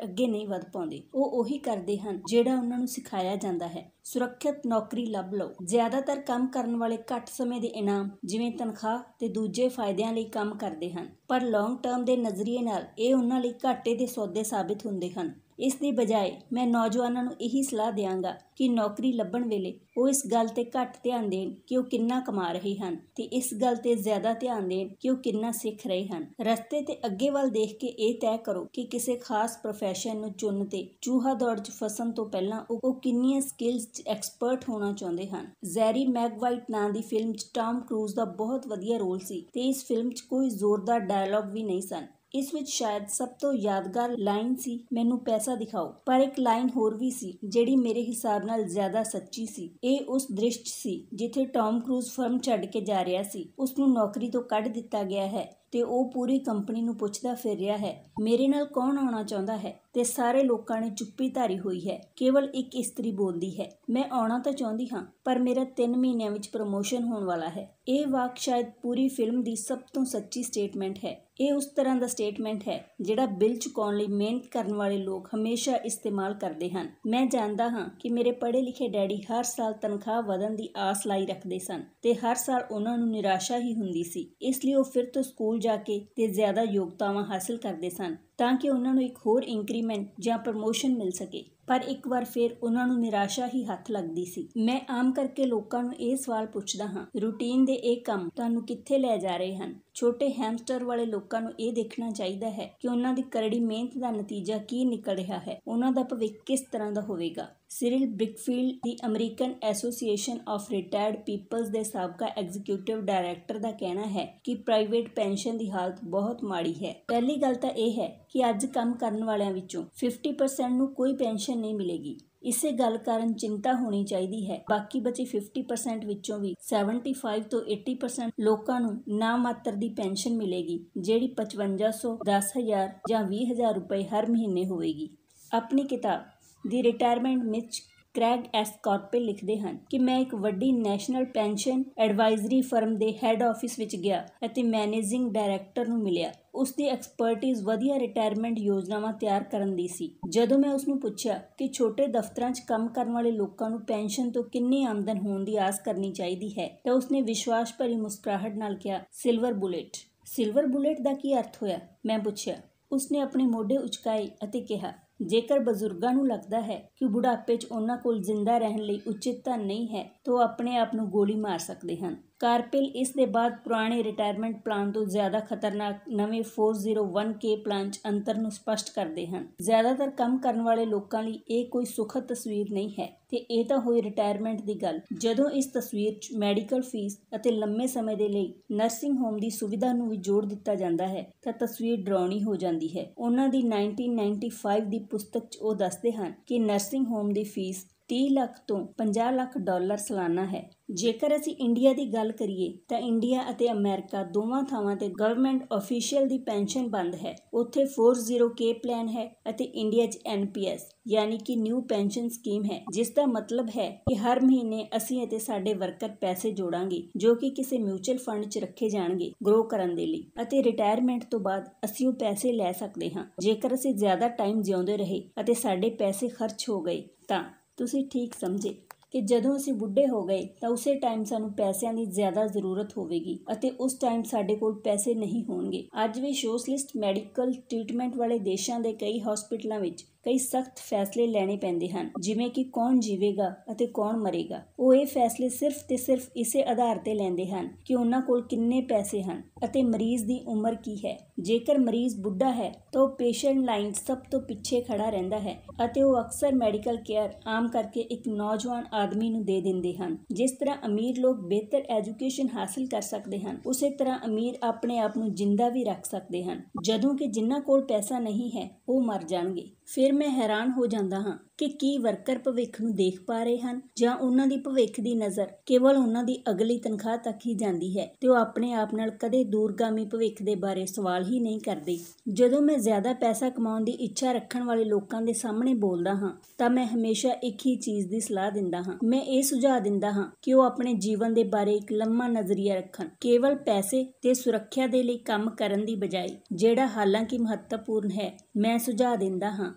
ਅੱਗੇ ਨਹੀਂ ਵਧ ਪਾਉਂਦੇ। ਉਹ ਉਹੀ ਕਰਦੇ ਹਨ ਜਿਹੜਾ ਉਹਨਾਂ ਨੂੰ ਸਿਖਾਇਆ ਜਾਂਦਾ ਹੈ। ਸੁਰੱਖਿਅਤ ਨੌਕਰੀ ਲੱਭ ਲਓ। ਜ਼ਿਆਦਾਤਰ ਕੰਮ ਕਰਨ ਵਾਲੇ ਘੱਟ ਸਮੇਂ ਦੇ ਇਨਾਮ ਜਿਵੇਂ ਤਨਖਾਹ ਤੇ ਦੂਜੇ ਫਾਇਦਿਆਂ ਲਈ ਕੰਮ ਕਰਦੇ ਹਨ, ਪਰ ਲੌਂਗ ਟਰਮ ਦੇ ਨਜ਼ਰੀਏ ਨਾਲ ਇਹ ਉਹਨਾਂ ਲਈ ਘਾਟੇ ਦੇ ਸੌਦੇ ਸਾਬਿਤ ਹੁੰਦੇ ਹਨ। ਇਸ ਦੀ ਬਜਾਏ ਮੈਂ ਨੌਜਵਾਨਾਂ ਨੂੰ ਇਹੀ ਸਲਾਹ ਦਿਆਂਗਾ ਕਿ ਨੌਕਰੀ ਲੱਭਣ ਵੇਲੇ ਉਹ ਇਸ ਗੱਲ ਤੇ ਘੱਟ ਧਿਆਨ ਦੇਣ ਕਿ ਉਹ ਕਿੰਨਾ ਕਮਾ ਰਹੇ ਹਨ ਤੇ ਇਸ ਗੱਲ ਤੇ ਜ਼ਿਆਦਾ ਧਿਆਨ ਦੇਣ ਕਿ ਉਹ ਕਿੰਨਾ ਸਿੱਖ ਰਹੇ ਹਨ। ਰਸਤੇ ਤੇ ਅੱਗੇ ਵੱਲ ਦੇਖ ਕੇ ਇਹ ਤੈਅ ਕਰੋ ਕਿ ਕਿਸੇ ਖਾਸ ਪ੍ਰੋਫੈਸ਼ਨ ਨੂੰ ਚੁਣਨ ਤੇ ਚੂਹਾ ਦੌੜ 'ਚ ਫਸਣ ਤੋਂ ਪਹਿਲਾਂ ਉਹ ਕਿੰਨੀਆਂ ਸਕਿੱਲਸ 'ਚ ਐਕਸਪਰਟ ਹੋਣਾ ਚਾਹੁੰਦੇ ਹਨ। ਜ਼ੈਰੀ ਮੈਗਵਾਈਟ ਨਾਂ ਦੀ ਫਿਲਮ 'ਚ ਟਾਮ ਕਰੂਜ਼ ਦਾ ਬਹੁਤ ਵਧੀਆ ਰੋਲ ਸੀ ਤੇ ਇਸ ਫਿਲਮ 'ਚ ਕੋਈ ਜ਼ੋਰਦਾਰ ਡਾਇਲੌਗ ਵੀ ਨਹੀਂ ਸਨ। ਇਸ ਵਿੱਚ ਸ਼ਾਇਦ ਸਭ ਤੋਂ ਯਾਦਗਾਰ ਲਾਈਨ ਸੀ, ਮੈਨੂੰ ਪੈਸਾ ਦਿਖਾਓ। ਪਰ ਇੱਕ ਲਾਈਨ ਹੋਰ ਵੀ ਸੀ ਜਿਹੜੀ ਮੇਰੇ ਹਿਸਾਬ ਨਾਲ ਜ਼ਿਆਦਾ ਸੱਚੀ ਸੀ। ਇਹ ਉਸ ਦ੍ਰਿਸ਼ 'ਚ ਸੀ ਜਿੱਥੇ ਟਾਮ ਕਰੂਜ਼ ਫਰਮ ਛੱਡ ਕੇ ਜਾ ਰਿਹਾ ਸੀ। ਉਸ ਨੂੰ ਨੌਕਰੀ ਤੋਂ ਕੱਢ ਦਿੱਤਾ ਗਿਆ ਹੈ ਤੇ ਉਹ ਪੂਰੀ ਕੰਪਨੀ ਨੂੰ ਪੁੱਛਦਾ ਫਿਰ ਰਿਹਾ ਹੈ, ਮੇਰੇ ਨਾਲ ਕੌਣ ਆਉਣਾ ਚਾਹੁੰਦਾ ਹੈ? ਤੇ ਸਾਰੇ ਲੋਕਾਂ ਨੇ ਚੁੱਪੀ ਧਾਰੀ ਹੋਈ ਹੈ। ਕੇਵਲ ਇੱਕ ਇਸਤਰੀ ਬੋਲਦੀ ਹੈ, ਮੈਂ ਆਉਣਾ ਤਾਂ ਚਾਹੁੰਦੀ ਹਾਂ ਪਰ ਮੇਰਾ 3 ਮਹੀਨਿਆਂ ਵਿੱਚ ਪ੍ਰਮੋਸ਼ਨ ਹੋਣ ਵਾਲਾ ਹੈ। ਇਹ ਵਾਕ ਸ਼ਾਇਦ ਪੂਰੀ ਫਿਲਮ ਦੀ ਸਭ ਤੋਂ ਸੱਚੀ ਸਟੇਟਮੈਂਟ ਹੈ। ਇਹ ਉਸ ਤਰ੍ਹਾਂ ਦਾ ਸਟੇਟਮੈਂਟ ਹੈ ਜਿਹੜਾ ਬਿੱਲ ਚੁਕਾਉਣ ਲਈ ਮਿਹਨਤ ਕਰਨ ਵਾਲੇ ਲੋਕ ਹਮੇਸ਼ਾ ਇਸਤੇਮਾਲ ਕਰਦੇ ਹਨ। ਮੈਂ ਜਾਣਦਾ ਹਾਂ ਕਿ ਮੇਰੇ ਪੜ੍ਹੇ ਲਿਖੇ ਡੈਡੀ ਹਰ ਸਾਲ ਤਨਖਾਹ ਵਧਣ ਦੀ ਆਸ ਲਾਈ ਰੱਖਦੇ ਸਨ ਤੇ ਹਰ ਸਾਲ ਉਹਨਾਂ ਨੂੰ ਨਿਰਾਸ਼ਾ ਹੀ ਹੁੰਦੀ ਸੀ। ਇਸ ਲਈ ਉਹ ਫਿਰ ਤੋਂ ਸਕੂਲ ਜਾ ਕੇ ਤੇ ਜ਼ਿਆਦਾ ਯੋਗਤਾਵਾਂ ਹਾਸਲ ਕਰਦੇ ਸਨ ਤਾਂ ਕਿ ਉਹਨਾਂ ਨੂੰ ਇੱਕ ਹੋਰ ਇੰਕਰੀਮੈਂਟ ਜਾਂ ਪ੍ਰਮੋਸ਼ਨ ਮਿਲ ਸਕੇ। ਪਰ ਇੱਕ ਵਾਰ ਫਿਰ ਉਹਨਾਂ ਨੂੰ ਨਿਰਾਸ਼ਾ ਹੀ ਹੱਥ ਲੱਗਦੀ ਸੀ। ਮੈਂ ਆਮ ਕਰਕੇ ਲੋਕਾਂ ਨੂੰ ਇਹ ਸਵਾਲ ਪੁੱਛਦਾ ਹਾਂ, ਰੂਟੀਨ ਦੇ ਇਹ ਕੰਮ ਤੁਹਾਨੂੰ ਕਿੱਥੇ ਲੈ ਜਾ ਰਹੇ ਹਨ? ਛੋਟੇ ਹੈਮਸਟਰ ਵਾਲੇ ਲੋਕਾਂ ਨੂੰ ਇਹ ਦੇਖਣਾ ਚਾਹੀਦਾ ਹੈ ਕਿ ਉਹਨਾਂ ਦੀ ਕਰੜੀ ਮਿਹਨਤ ਦਾ ਨਤੀਜਾ ਕੀ ਨਿਕਲ ਰਿਹਾ ਹੈ, ਉਹਨਾਂ ਦਾ ਭਵਿੱਖ ਕਿਸ ਤਰ੍ਹਾਂ ਦਾ ਹੋਵੇਗਾ। ਸਿਰਿਲ ਬ੍ਰਿਕਫੀਲਡ ਦੀ American association of retired peoples ਦੇ ਸਾਬਕਾ ਐਗਜ਼ੀਕਿਊਟਿਵ ਡਾਇਰੈਕਟਰ ਦਾ ਕਹਿਣਾ ਹੈ ਕਿ ਪ੍ਰਾਈਵੇਟ ਪੈਨਸ਼ਨ ਦੀ ਹਾਲਤ ਬਹੁਤ ਮਾੜੀ ਹੈ। ਪਹਿਲੀ ਗੱਲ ਤਾਂ ਇਹ ਹੈ ਕਿ ਅੱਜ ਕੰਮ ਕਰਨ ਵਾਲਿਆਂ ਵਿੱਚੋਂ 50% ਨੂੰ ਕੋਈ ਪੈਨਸ਼ਨ ਨਹੀਂ ਮਿਲੇਗੀ। ਇਸੇ ਗੱਲ ਕਾਰਨ ਚਿੰਤਾ ਹੋਣੀ ਚਾਹੀਦੀ ਹੈ। ਬਾਕੀ ਬਚੇ 50% ਵਿੱਚੋਂ ਵੀ 75 ਤੋਂ 80% ਲੋਕਾਂ ਨੂੰ ਨਾ ਮਾਤਰ ਦੀ ਪੈਨਸ਼ਨ ਮਿਲੇਗੀ, ਜਿਹੜੀ 5500, 10,000 ਜਾਂ 20,000 ਰੁਪਏ ਹਰ ਮਹੀਨੇ ਹੋਵੇਗੀ। ਆਪਣੀ ਕਿਤਾਬ ਦੀ ਰਿਟਾਇਰਮੈਂਟ ਮਿਥ ਕ੍ਰੈਗ ਐਸ ਕਾਰਪੇ ਲਿਖਦੇ ਹਨ ਕਿ ਮੈਂ ਇੱਕ ਵੱਡੀ ਨੈਸ਼ਨਲ ਪੈਨਸ਼ਨ ਐਡਵਾਈਜ਼ਰੀ ਫਰਮ ਦੇ ਹੈੱਡ ਆਫਿਸ ਵਿੱਚ ਗਿਆ ਅਤੇ ਮੈਨੇਜਿੰਗ ਡਾਇਰੈਕਟਰ ਨੂੰ ਮਿਲਿਆ। ਉਸ ਦੀ ਐਕਸਪਰਟਿਜ਼ ਵਧੀਆ ਰਿਟਾਇਰਮੈਂਟ ਯੋਜਨਾਵਾਂ ਤਿਆਰ ਕਰਨ ਦੀ ਸੀ। ਜਦੋਂ ਮੈਂ ਉਸ ਨੂੰ ਪੁੱਛਿਆ ਕਿ ਛੋਟੇ ਦਫ਼ਤਰਾਂ 'ਚ ਕੰਮ ਕਰਨ ਵਾਲੇ ਲੋਕਾਂ ਨੂੰ ਪੈਨਸ਼ਨ ਤੋਂ ਕਿੰਨੀ ਆਮਦਨ ਹੋਣ ਦੀ ਆਸ ਕਰਨੀ ਚਾਹੀਦੀ ਹੈ ਤਾਂ ਉਸਨੇ ਵਿਸ਼ਵਾਸ ਭਰੀ ਮੁਸਕਰਾਹਟ ਨਾਲ ਕਿਹਾ, ਸਿਲਵਰ ਬੁਲੇਟ। ਸਿਲਵਰ ਬੁਲੇਟ ਦਾ ਕੀ ਅਰਥ ਹੋਇਆ? ਮੈਂ ਪੁੱਛਿਆ। ਉਸਨੇ ਆਪਣੇ ਮੋਢੇ ਉਚਕਾਏ ਅਤੇ ਕਿਹਾ, ਜੇਕਰ ਬਜ਼ੁਰਗਾਂ ਨੂੰ ਲੱਗਦਾ ਹੈ ਕਿ ਬੁਢਾਪੇ 'ਚ ਉਹਨਾਂ ਕੋਲ ਜ਼ਿੰਦਾ ਰਹਿਣ ਲਈ ਉਚਿਤ ਧਨ ਨਹੀਂ ਹੈ ਤਾਂ ਉਹ ਆਪਣੇ ਆਪ ਨੂੰ ਗੋਲੀ ਮਾਰ ਸਕਦੇ ਹਨ। ਕਾਰਪੇਲ ਇਸ ਦੇ ਬਾਅਦ ਪੁਰਾਣੇ ਰਿਟਾਇਰਮੈਂਟ ਪਲਾਨ ਤੋਂ ਜ਼ਿਆਦਾ ਖਤਰਨਾਕ ਨਵੇਂ 401k ਪਲਾਨ 'ਚ ਅੰਤਰ ਨੂੰ ਸਪਸ਼ਟ ਕਰਦੇ ਹਨ। ਜ਼ਿਆਦਾਤਰ ਕੰਮ ਕਰਨ ਵਾਲੇ ਲੋਕਾਂ ਲਈ ਇਹ ਕੋਈ ਸੁਖਦ ਤਸਵੀਰ ਨਹੀਂ ਹੈ ਤੇ ਇਹ ਤਾਂ ਹੋਈ ਰਿਟਾਇਰਮੈਂਟ ਦੀ ਗੱਲ। ਜਦੋਂ ਇਸ ਤਸਵੀਰ 'ਚ ਮੈਡੀਕਲ ਫੀਸ ਅਤੇ ਲੰਮੇ ਸਮੇਂ ਦੇ ਲਈ ਨਰਸਿੰਗ ਹੋਮ ਦੀ ਸੁਵਿਧਾ ਨੂੰ ਵੀ ਜੋੜ ਦਿੱਤਾ ਜਾਂਦਾ ਹੈ ਤਾਂ ਤਸਵੀਰ ਡਰਾਉਣੀ ਹੋ ਜਾਂਦੀ ਹੈ। ਉਹਨਾਂ ਦੀ 1995 ਦੀ ਪੁਸਤਕ 'ਚ ਉਹ ਦੱਸਦੇ ਹਨ ਕਿ ਨਰਸਿੰਗ ਹੋਮ ਦੀ ਫੀਸ 30 ਲੱਖ ਤੋਂ 50 ਲੱਖ ਡਾਲਰ ਸਾਲਾਨਾ ਹੈ। ਜੇਕਰ ਅਸੀਂ ਇੰਡੀਆ ਦੀ ਗੱਲ ਕਰੀਏ ਤਾਂ ਇੰਡੀਆ ਅਤੇ ਅਮਰੀਕਾ ਦੋਵਾਂ ਥਾਵਾਂ ਤੇ ਗਵਰਨਮੈਂਟ ਅਫੀਸ਼ੀਅਲ ਦੀ ਪੈਨਸ਼ਨ ਬੰਦ ਹੈ। ਉੱਥੇ 40k ਪਲਾਨ ਹੈ ਅਤੇ ਇੰਡੀਆ 'ਚ NPS ਯਾਨੀ ਕਿ ਨਿਊ ਪੈਨਸ਼ਨ ਸਕੀਮ ਹੈ, ਜਿਸ ਦਾ ਮਤਲਬ ਹੈ ਕਿ ਹਰ ਮਹੀਨੇ ਅਸੀਂ ਅਤੇ ਸਾਡੇ ਵਰਕਰ ਪੈਸੇ ਜੋੜਾਂਗੇ ਜੋ ਕਿ ਕਿਸੇ ਮਿਊਚੁਅਲ ਫੰਡ 'ਚ ਰੱਖੇ ਜਾਣਗੇ ਗਰੋ ਕਰਨ ਦੇ ਲਈ ਅਤੇ ਰਿਟਾਇਰਮੈਂਟ ਤੋਂ ਬਾਅਦ ਅਸੀਂ ਉਹ ਪੈਸੇ ਲੈ ਸਕਦੇ ਹਾਂ। ਜੇਕਰ ਅਸੀਂ ਜ਼ਿਆਦਾ ਟਾਈਮ ਜਿਉਂਦੇ ਰਹੇ ਅਤੇ ਸਾਡੇ ਪੈਸੇ ਖਰਚ ਹੋ ਗਏ ਤਾਂ ਤੁਸੀਂ ਠੀਕ ਸਮਝੇ ਕਿ ਜਦੋਂ ਅਸੀਂ ਬੁੱਢੇ ਹੋ ਗਏ ਤਾਂ ਉਸੇ ਟਾਈਮ ਸਾਨੂੰ ਪੈਸਿਆਂ ਦੀ ਜ਼ਿਆਦਾ ਜ਼ਰੂਰਤ ਹੋਵੇਗੀ ਅਤੇ ਉਸ ਟਾਈਮ ਸਾਡੇ ਕੋਲ ਪੈਸੇ ਨਹੀਂ ਹੋਣਗੇ। ਅੱਜ ਵੀ ਸੋਸ਼ਲਿਸਟ ਮੈਡੀਕਲ ਟ੍ਰੀਟਮੈਂਟ ਵਾਲੇ ਦੇਸ਼ਾਂ ਦੇ ਕਈ ਹਸਪਤਾਲਾਂ ਵਿੱਚ ਕਈ ਸਖਤ ਫੈਸਲੇ ਲੈਣੇ ਪੈਂਦੇ ਹਨ, ਜਿਵੇਂ ਕਿ ਕੌਣ ਜੀਵੇਗਾ ਅਤੇ ਕੌਣ ਮਰੇਗਾ। ਉਹ ਇਹ ਫੈਸਲੇ ਸਿਰਫ ਤੇ ਸਿਰਫ ਇਸੇ ਆਧਾਰ ਤੇ ਲੈਂਦੇ ਹਨ ਕਿ ਉਹਨਾਂ ਕੋਲ ਕਿੰਨੇ ਪੈਸੇ ਹਨ ਅਤੇ ਮਰੀਜ਼ ਦੀ ਉਮਰ ਕੀ ਹੈ। ਜੇਕਰ ਮਰੀਜ਼ ਬੁੱਢਾ ਹੈ ਤਾਂ ਉਹ ਪੇਸ਼ੈਂਟ ਲਾਈਨ ਸਭ ਤੋਂ ਪਿੱਛੇ ਖੜਾ ਰਹਿੰਦਾ ਹੈ ਅਤੇ ਉਹ ਅਕਸਰ ਮੈਡੀਕਲ ਕੇਅਰ ਆਮ ਕਰਕੇ ਇੱਕ ਨੌਜਵਾਨ ਆਦਮੀ ਨੂੰ ਦੇ ਦਿੰਦੇ ਹਨ। ਜਿਸ ਤਰ੍ਹਾਂ ਅਮੀਰ ਲੋਕ ਬਿਹਤਰ ਐਜੂਕੇਸ਼ਨ ਹਾਸਲ ਕਰ ਸਕਦੇ ਹਨ, ਉਸੇ ਤਰ੍ਹਾਂ ਅਮੀਰ ਆਪਣੇ ਆਪ ਨੂੰ ਜਿੰਦਾ ਵੀ ਰੱਖ ਸਕਦੇ ਹਨ, ਜਦੋਂ ਕਿ ਜਿਨ੍ਹਾਂ ਕੋਲ ਪੈਸਾ ਨਹੀਂ ਹੈ ਉਹ ਮਰ ਜਾਣਗੇ। ਫਿਰ ਮੈਂ ਹੈਰਾਨ ਹੋ ਜਾਂਦਾ ਹਾਂ ਕਿ ਕੀ ਵਰਕਰ ਭਵਿੱਖ ਨੂੰ ਦੇਖ ਪਾ ਰਹੇ ਹਨ ਜਾਂ ਉਹਨਾਂ ਦੀ ਭਵਿੱਖ ਦੀ ਨਜ਼ਰ ਕੇਵਲ ਉਹਨਾਂ ਦੀ ਅਗਲੀ ਤਨਖਾਹ ਤੱਕ ਹੀ ਜਾਂਦੀ ਹੈ ਤੇ ਉਹ ਆਪਣੇ ਆਪ ਨਾਲ ਕਦੇ ਦੂਰਗਾਮੀ ਭਵਿੱਖ ਦੇ ਬਾਰੇ ਸਵਾਲ ਹੀ ਨਹੀਂ ਕਰਦੇ। ਜਦੋਂ ਮੈਂ ਜ਼ਿਆਦਾ ਪੈਸਾ ਕਮਾਉਣ ਦੀ ਇੱਛਾ ਰੱਖਣ ਵਾਲੇ ਲੋਕਾਂ ਦੇ ਸਾਹਮਣੇ ਬੋਲਦਾ ਹਾਂ ਤਾਂ ਮੈਂ ਹਮੇਸ਼ਾ ਇੱਕ ਹੀ ਚੀਜ਼ ਦੀ ਸਲਾਹ ਦਿੰਦਾ ਹਾਂ। ਮੈਂ ਇਹ ਸੁਝਾਅ ਦਿੰਦਾ ਹਾਂ ਕਿ ਉਹ ਆਪਣੇ ਜੀਵਨ ਦੇ ਬਾਰੇ ਇੱਕ ਲੰਮਾ ਨਜ਼ਰੀਆ ਰੱਖਣ, ਕੇਵਲ ਪੈਸੇ ਤੇ ਸੁਰੱਖਿਆ ਦੇ ਲਈ ਕੰਮ ਕਰਨ ਦੀ ਬਜਾਏ, ਜਿਹੜਾ ਹਾਲਾਂਕਿ ਮਹੱਤਵਪੂਰਨ ਹੈ। ਮੈਂ ਸੁਝਾਅ ਦਿੰਦਾ ਹਾਂ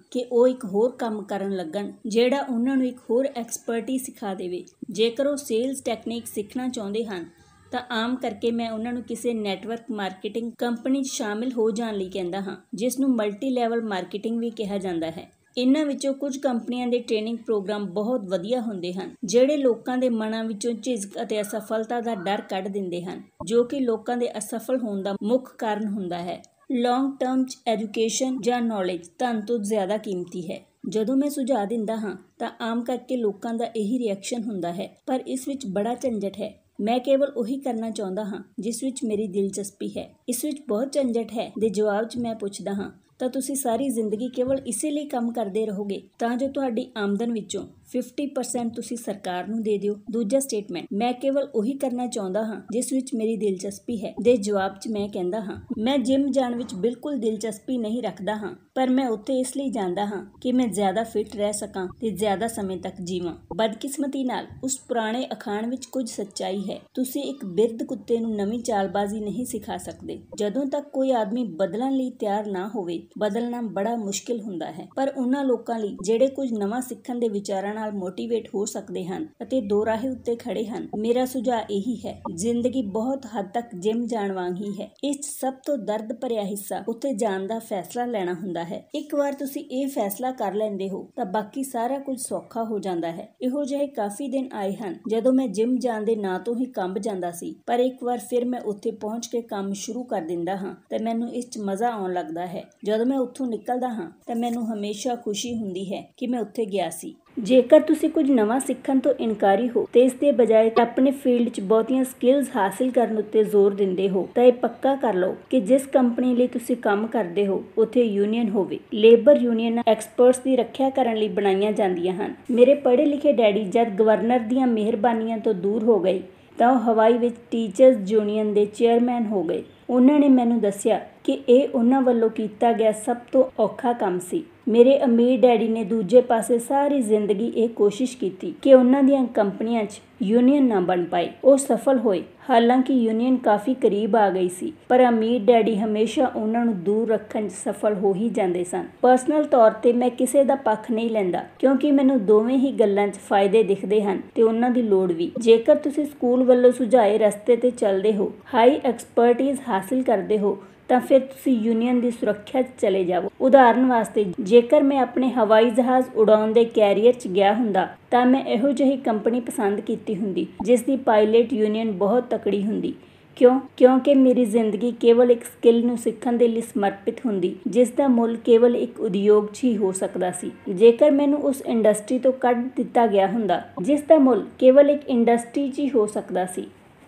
ਕਿ ਉਹ ਇੱਕ ਹੋਰ ਕੰਮ ਕਰਨ ਲੱਗਣ ਜਿਹੜਾ ਉਹਨਾਂ ਨੂੰ ਇੱਕ ਹੋਰ ਐਕਸਪਰਟਿਜ਼ ਸਿਖਾ ਦੇਵੇ। ਜੇਕਰ ਉਹ ਸੇਲਜ਼ ਟੈਕਨੀਕ ਸਿੱਖਣਾ ਚਾਹੁੰਦੇ ਹਨ ਤਾਂ ਆਮ ਕਰਕੇ ਮੈਂ ਉਹਨਾਂ ਨੂੰ ਕਿਸੇ ਨੈਟਵਰਕ ਮਾਰਕੀਟਿੰਗ ਕੰਪਨੀ 'ਚ ਸ਼ਾਮਿਲ ਹੋ ਜਾਣ ਲਈ ਕਹਿੰਦਾ ਹਾਂ, ਜਿਸ ਨੂੰ ਮਲਟੀ ਲੈਵਲ ਮਾਰਕੀਟਿੰਗ ਵੀ ਕਿਹਾ ਜਾਂਦਾ ਹੈ। ਇਨ੍ਹਾਂ ਵਿੱਚੋਂ ਕੁਝ ਕੰਪਨੀਆਂ ਦੇ ਟ੍ਰੇਨਿੰਗ ਪ੍ਰੋਗਰਾਮ ਬਹੁਤ ਵਧੀਆ ਹੁੰਦੇ ਹਨ, ਜਿਹੜੇ ਲੋਕਾਂ ਦੇ ਮਨਾਂ ਵਿੱਚੋਂ ਝਿਜਕ ਅਤੇ ਅਸਫਲਤਾ ਦਾ ਡਰ ਕੱਢ ਦਿੰਦੇ ਹਨ, ਜੋ ਕਿ ਲੋਕਾਂ ਦੇ ਅਸਫਲ ਹੋਣ ਦਾ ਮੁੱਖ ਕਾਰਨ ਹੁੰਦਾ ਹੈ। ਲੌਂਗ ਟਰਮ 'ਚ ਐਜੂਕੇਸ਼ਨ ਜਾਂ ਨੌਲੇਜ ਧਨ ਤੋਂ ਜ਼ਿਆਦਾ ਕੀਮਤੀ ਹੈ। ਜਦੋਂ ਮੈਂ ਸੁਝਾਅ ਦਿੰਦਾ ਹਾਂ ਤਾਂ ਆਮ ਕਰਕੇ ਲੋਕਾਂ ਦਾ ਇਹੀ ਰਿਐਕਸ਼ਨ ਹੁੰਦਾ ਹੈ, ਪਰ ਇਸ ਵਿੱਚ ਬੜਾ ਝੰਜਟ ਹੈ। ਮੈਂ ਕੇਵਲ ਉਹੀ ਕਰਨਾ ਚਾਹੁੰਦਾ ਹਾਂ ਜਿਸ ਵਿੱਚ ਮੇਰੀ ਦਿਲਚਸਪੀ ਹੈ। ਇਸ ਵਿੱਚ ਬਹੁਤ ਝੰਜਟ ਹੈ ਦੇ ਜਵਾਬ 'ਚ ਮੈਂ ਪੁੱਛਦਾ ਹਾਂ, ਤਾਂ ਤੁਸੀਂ ਸਾਰੀ ਜ਼ਿੰਦਗੀ ਕੇਵਲ ਇਸੇ ਲਈ ਕੰਮ ਕਰਦੇ ਰਹੋਗੇ ਤਾਂ ਜੋ ਤੁਹਾਡੀ ਆਮਦਨ ਵਿੱਚੋਂ 50% ਤੁਸੀਂ ਸਰਕਾਰ ਨੂੰ ਦੇ ਦਿਓ। ਦੂਜਾ ਸਟੇਟਮੈਂਟ, ਮੈਂ ਕੇਵਲ ਉਹੀ ਕਰਨਾ ਚਾਹੁੰਦਾ ਹਾਂ ਜਿਸ ਵਿੱਚ ਮੇਰੀ ਦਿਲਚਸਪੀ ਹੈ ਦੇ ਜਵਾਬ 'ਚ ਮੈਂ ਕਹਿੰਦਾ ਹਾਂ, ਮੈਂ ਜਿਮ ਜਾਣ ਵਿੱਚ ਬਿਲਕੁਲ ਦਿਲਚਸਪੀ ਨਹੀਂ ਰੱਖਦਾ ਹਾਂ, ਪਰ ਮੈਂ ਉੱਥੇ ਇਸ ਲਈ ਜਾਂਦਾ ਹਾਂ ਕਿ ਮੈਂ ਜ਼ਿਆਦਾ ਫਿਟ ਰਹਿ ਸਕਾਂ ਤੇ ਜ਼ਿਆਦਾ ਸਮੇਂ ਤੱਕ ਜੀਵਾਂ। ਬਦਕਿਸਮਤੀ ਨਾਲ ਉਸ ਪੁਰਾਣੇ ਅਖਾਣ ਵਿੱਚ ਕੁਝ ਸੱਚਾਈ ਹੈ। ਤੁਸੀਂ ਇੱਕ ਬਿਰਧ ਕੁੱਤੇ ਨੂੰ ਨਵੀਂ ਚਾਲਬਾਜ਼ੀ ਨਹੀਂ ਸਿਖਾ ਸਕਦੇ। ਜਦੋਂ ਤੱਕ ਕੋਈ ਆਦਮੀ ਬਦਲਣ ਲਈ ਤਿਆਰ ਨਾ ਹੋਵੇ, ਬਦਲਣਾ ਬੜਾ ਮੁਸ਼ਕਿਲ ਹੁੰਦਾ ਹੈ। ਪਰ ਉਹਨਾਂ ਲੋਕਾਂ ਲਈ ਜਿਹੜੇ ਕੁਝ ਨਵਾਂ ਸਿੱਖਣ ਦੇ ਵਿਚਾਰਾਂ ਨਾਲ ਮੋਟੀਵੇਟ ਹੋ ਸਕਦੇ ਹਨ ਅਤੇ ਦੋ ਰਾਹੇ ਉੱਤੇ ਖੜੇ ਹਨ, ਮੇਰਾ ਸੁਝਾਅ ਇਹੀ ਹੈ, ਜ਼ਿੰਦਗੀ ਬਹੁਤ ਹੱਦ ਤੱਕ ਜਿਮ ਜਾਣ ਵਾਂਗ ਹੀ ਹੈ। ਇਸ 'ਚ ਸਭ ਤੋਂ ਦਰਦ ਭਰਿਆ ਹਿੱਸਾ ਉੱਥੇ ਜਾਣ ਦਾ ਫੈਸਲਾ ਲੈਣਾ ਹੁੰਦਾ ਹੈ। ਇੱਕ ਵਾਰ ਤੁਸੀਂ ਇਹ ਫੈਸਲਾ ਕਰ ਲੈਂਦੇ ਹੋ ਤਾਂ ਬਾਕੀ ਸਾਰਾ ਕੁਝ ਸੌਖਾ ਹੋ ਜਾਂਦਾ ਹੈ। ਇਹੋ ਜਿਹੇ ਕਾਫੀ ਦਿਨ ਆਏ ਹਨ ਜਦੋਂ ਮੈਂ ਜਿਮ ਜਾਣ ਦੇ ਨਾਂ ਤੋਂ ਹੀ ਕੰਬ ਜਾਂਦਾ ਸੀ, ਪਰ ਇੱਕ ਵਾਰ ਫਿਰ ਮੈਂ ਉੱਥੇ ਪਹੁੰਚ ਕੇ ਕੰਮ ਸ਼ੁਰੂ ਕਰ ਦਿੰਦਾ ਹਾਂ ਤੇ ਮੈਨੂੰ ਇਸ 'ਚ ਮਜ਼ਾ ਆਉਣ ਲੱਗਦਾ ਹੈ। ਜਦੋਂ ਮੈਂ ਉੱਥੋਂ ਨਿਕਲਦਾ ਹਾਂ ਤਾਂ ਮੈਨੂੰ ਹਮੇਸ਼ਾ ਖੁਸ਼ੀ ਹੁੰਦੀ ਹੈ ਕਿ ਮੈਂ ਉੱਥੇ ਗਿਆ ਸੀ। ਜੇਕਰ ਤੁਸੀਂ ਕੁਝ ਨਵਾਂ ਸਿੱਖਣ ਤੋਂ ਇਨਕਾਰੀ ਹੋ ਤੇ ਇਸ ਦੇ ਬਜਾਏ ਆਪਣੇ ਫੀਲਡ 'ਚ ਬਹੁਤੀਆਂ ਸਕਿੱਲਸ ਹਾਸਿਲ ਕਰਨ ਉੱਤੇ ਜ਼ੋਰ ਦਿੰਦੇ ਹੋ, ਤਾਂ ਇਹ ਪੱਕਾ ਕਰ ਲਓ ਕਿ ਜਿਸ ਕੰਪਨੀ ਲਈ ਤੁਸੀਂ ਕੰਮ ਕਰਦੇ ਹੋ ਉੱਥੇ ਯੂਨੀਅਨ ਹੋਵੇ। ਲੇਬਰ ਯੂਨੀਅਨ ਐਕਸਪਰਟਸ ਦੀ ਰੱਖਿਆ ਕਰਨ ਲਈ ਬਣਾਈਆਂ ਜਾਂਦੀਆਂ ਹਨ। ਮੇਰੇ ਪੜ੍ਹੇ ਲਿਖੇ ਡੈਡੀ ਜਦ ਗਵਰਨਰ ਦੀਆਂ ਮਿਹਰਬਾਨੀਆਂ ਤੋਂ ਦੂਰ ਹੋ ਗਏ ਤਾਂ ਉਹ ਹਵਾਈ ਵਿੱਚ ਟੀਚਰਸ ਯੂਨੀਅਨ ਦੇ ਚੇਅਰਮੈਨ ਹੋ ਗਏ। ਉਹਨਾਂ ਨੇ ਮੈਨੂੰ ਦੱਸਿਆ ਕਿ ਇਹ ਉਹਨਾਂ ਵੱਲੋਂ ਕੀਤਾ ਗਿਆ ਸਭ ਤੋਂ ਔਖਾ ਕੰਮ ਸੀ। ਮੇਰੇ ਅਮੀਰ ਡੈਡੀ ਨੇ ਦੂਜੇ ਪਾਸੇ ਸਾਰੀ ਜ਼ਿੰਦਗੀ ਇਹ ਕੋਸ਼ਿਸ਼ ਕੀਤੀ ਕਿ ਉਹਨਾਂ ਦੀਆਂ ਕੰਪਨੀਆਂ 'ਚ ਯੂਨੀਅਨ ਨਾ ਬਣ ਪਾਏ। ਉਹ ਸਫਲ ਹੋਏ, ਹਾਲਾਂਕਿ ਯੂਨੀਅਨ ਕਾਫੀ ਕਰੀਬ ਆ ਗਈ ਸੀ, ਪਰ ਅਮੀਰ ਡੈਡੀ ਹਮੇਸ਼ਾ ਉਹਨਾਂ ਨੂੰ ਦੂਰ ਰੱਖਣ 'ਚ ਸਫਲ ਹੋ ਹੀ ਜਾਂਦੇ ਸਨ। ਪਰਸਨਲ ਤੌਰ ਤੇ ਮੈਂ ਕਿਸੇ ਦਾ ਪੱਖ ਨਹੀਂ ਲੈਂਦਾ, ਕਿਉਂਕਿ ਮੈਨੂੰ ਦੋਵੇਂ ਹੀ ਗੱਲਾਂ 'ਚ ਫਾਇਦੇ ਦਿਖਦੇ ਹਨ ਤੇ ਉਹਨਾਂ ਦੀ ਲੋੜ ਵੀ। ਜੇਕਰ ਤੁਸੀਂ ਸਕੂਲ ਵੱਲੋਂ ਸੁਝਾਏ ਰਸਤੇ ਤੇ ਚੱਲਦੇ ਹੋ, ਹਾਈ ਐਕਸਪਰਟਿਜ਼ ਹਾਸਿਲ ਕਰਦੇ ਹੋ, ਤਾਂ ਫਿਰ ਤੁਸੀਂ ਯੂਨੀਅਨ ਦੀ ਸੁਰੱਖਿਆ 'ਚ ਚਲੇ ਜਾਵੋ। ਉਦਾਹਰਨ ਵਾਸਤੇ, ਜੇਕਰ ਮੈਂ ਆਪਣੇ ਹਵਾਈ ਜਹਾਜ਼ ਉਡਾਉਣ ਦੇ ਕੈਰੀਅਰ 'ਚ ਗਿਆ ਹੁੰਦਾ ਤਾਂ ਮੈਂ ਇਹੋ ਜਿਹੀ ਕੰਪਨੀ ਪਸੰਦ ਕੀਤੀ ਹੁੰਦੀ ਜਿਸ ਦੀ ਪਾਇਲਟ ਯੂਨੀਅਨ ਬਹੁਤ ਤਕੜੀ ਹੁੰਦੀ। ਕਿਉਂਕਿ ਮੇਰੀ ਜ਼ਿੰਦਗੀ ਕੇਵਲ ਇੱਕ ਸਕਿੱਲ ਨੂੰ ਸਿੱਖਣ ਦੇ ਲਈ ਸਮਰਪਿਤ ਹੁੰਦੀ ਜਿਸ ਦਾ ਮੁੱਲ ਕੇਵਲ ਇੱਕ ਉਦਯੋਗ 'ਚ ਹੀ ਹੋ ਸਕਦਾ ਸੀ। ਜੇਕਰ ਮੈਨੂੰ ਉਸ ਇੰਡਸਟਰੀ ਤੋਂ ਕੱਢ ਦਿੱਤਾ ਗਿਆ ਹੁੰਦਾ ਜਿਸ ਦਾ ਮੁੱਲ ਕੇਵਲ ਇੱਕ ਇੰਡਸਟਰੀ 'ਚ ਹੀ ਹੋ ਸਕਦਾ ਸੀ,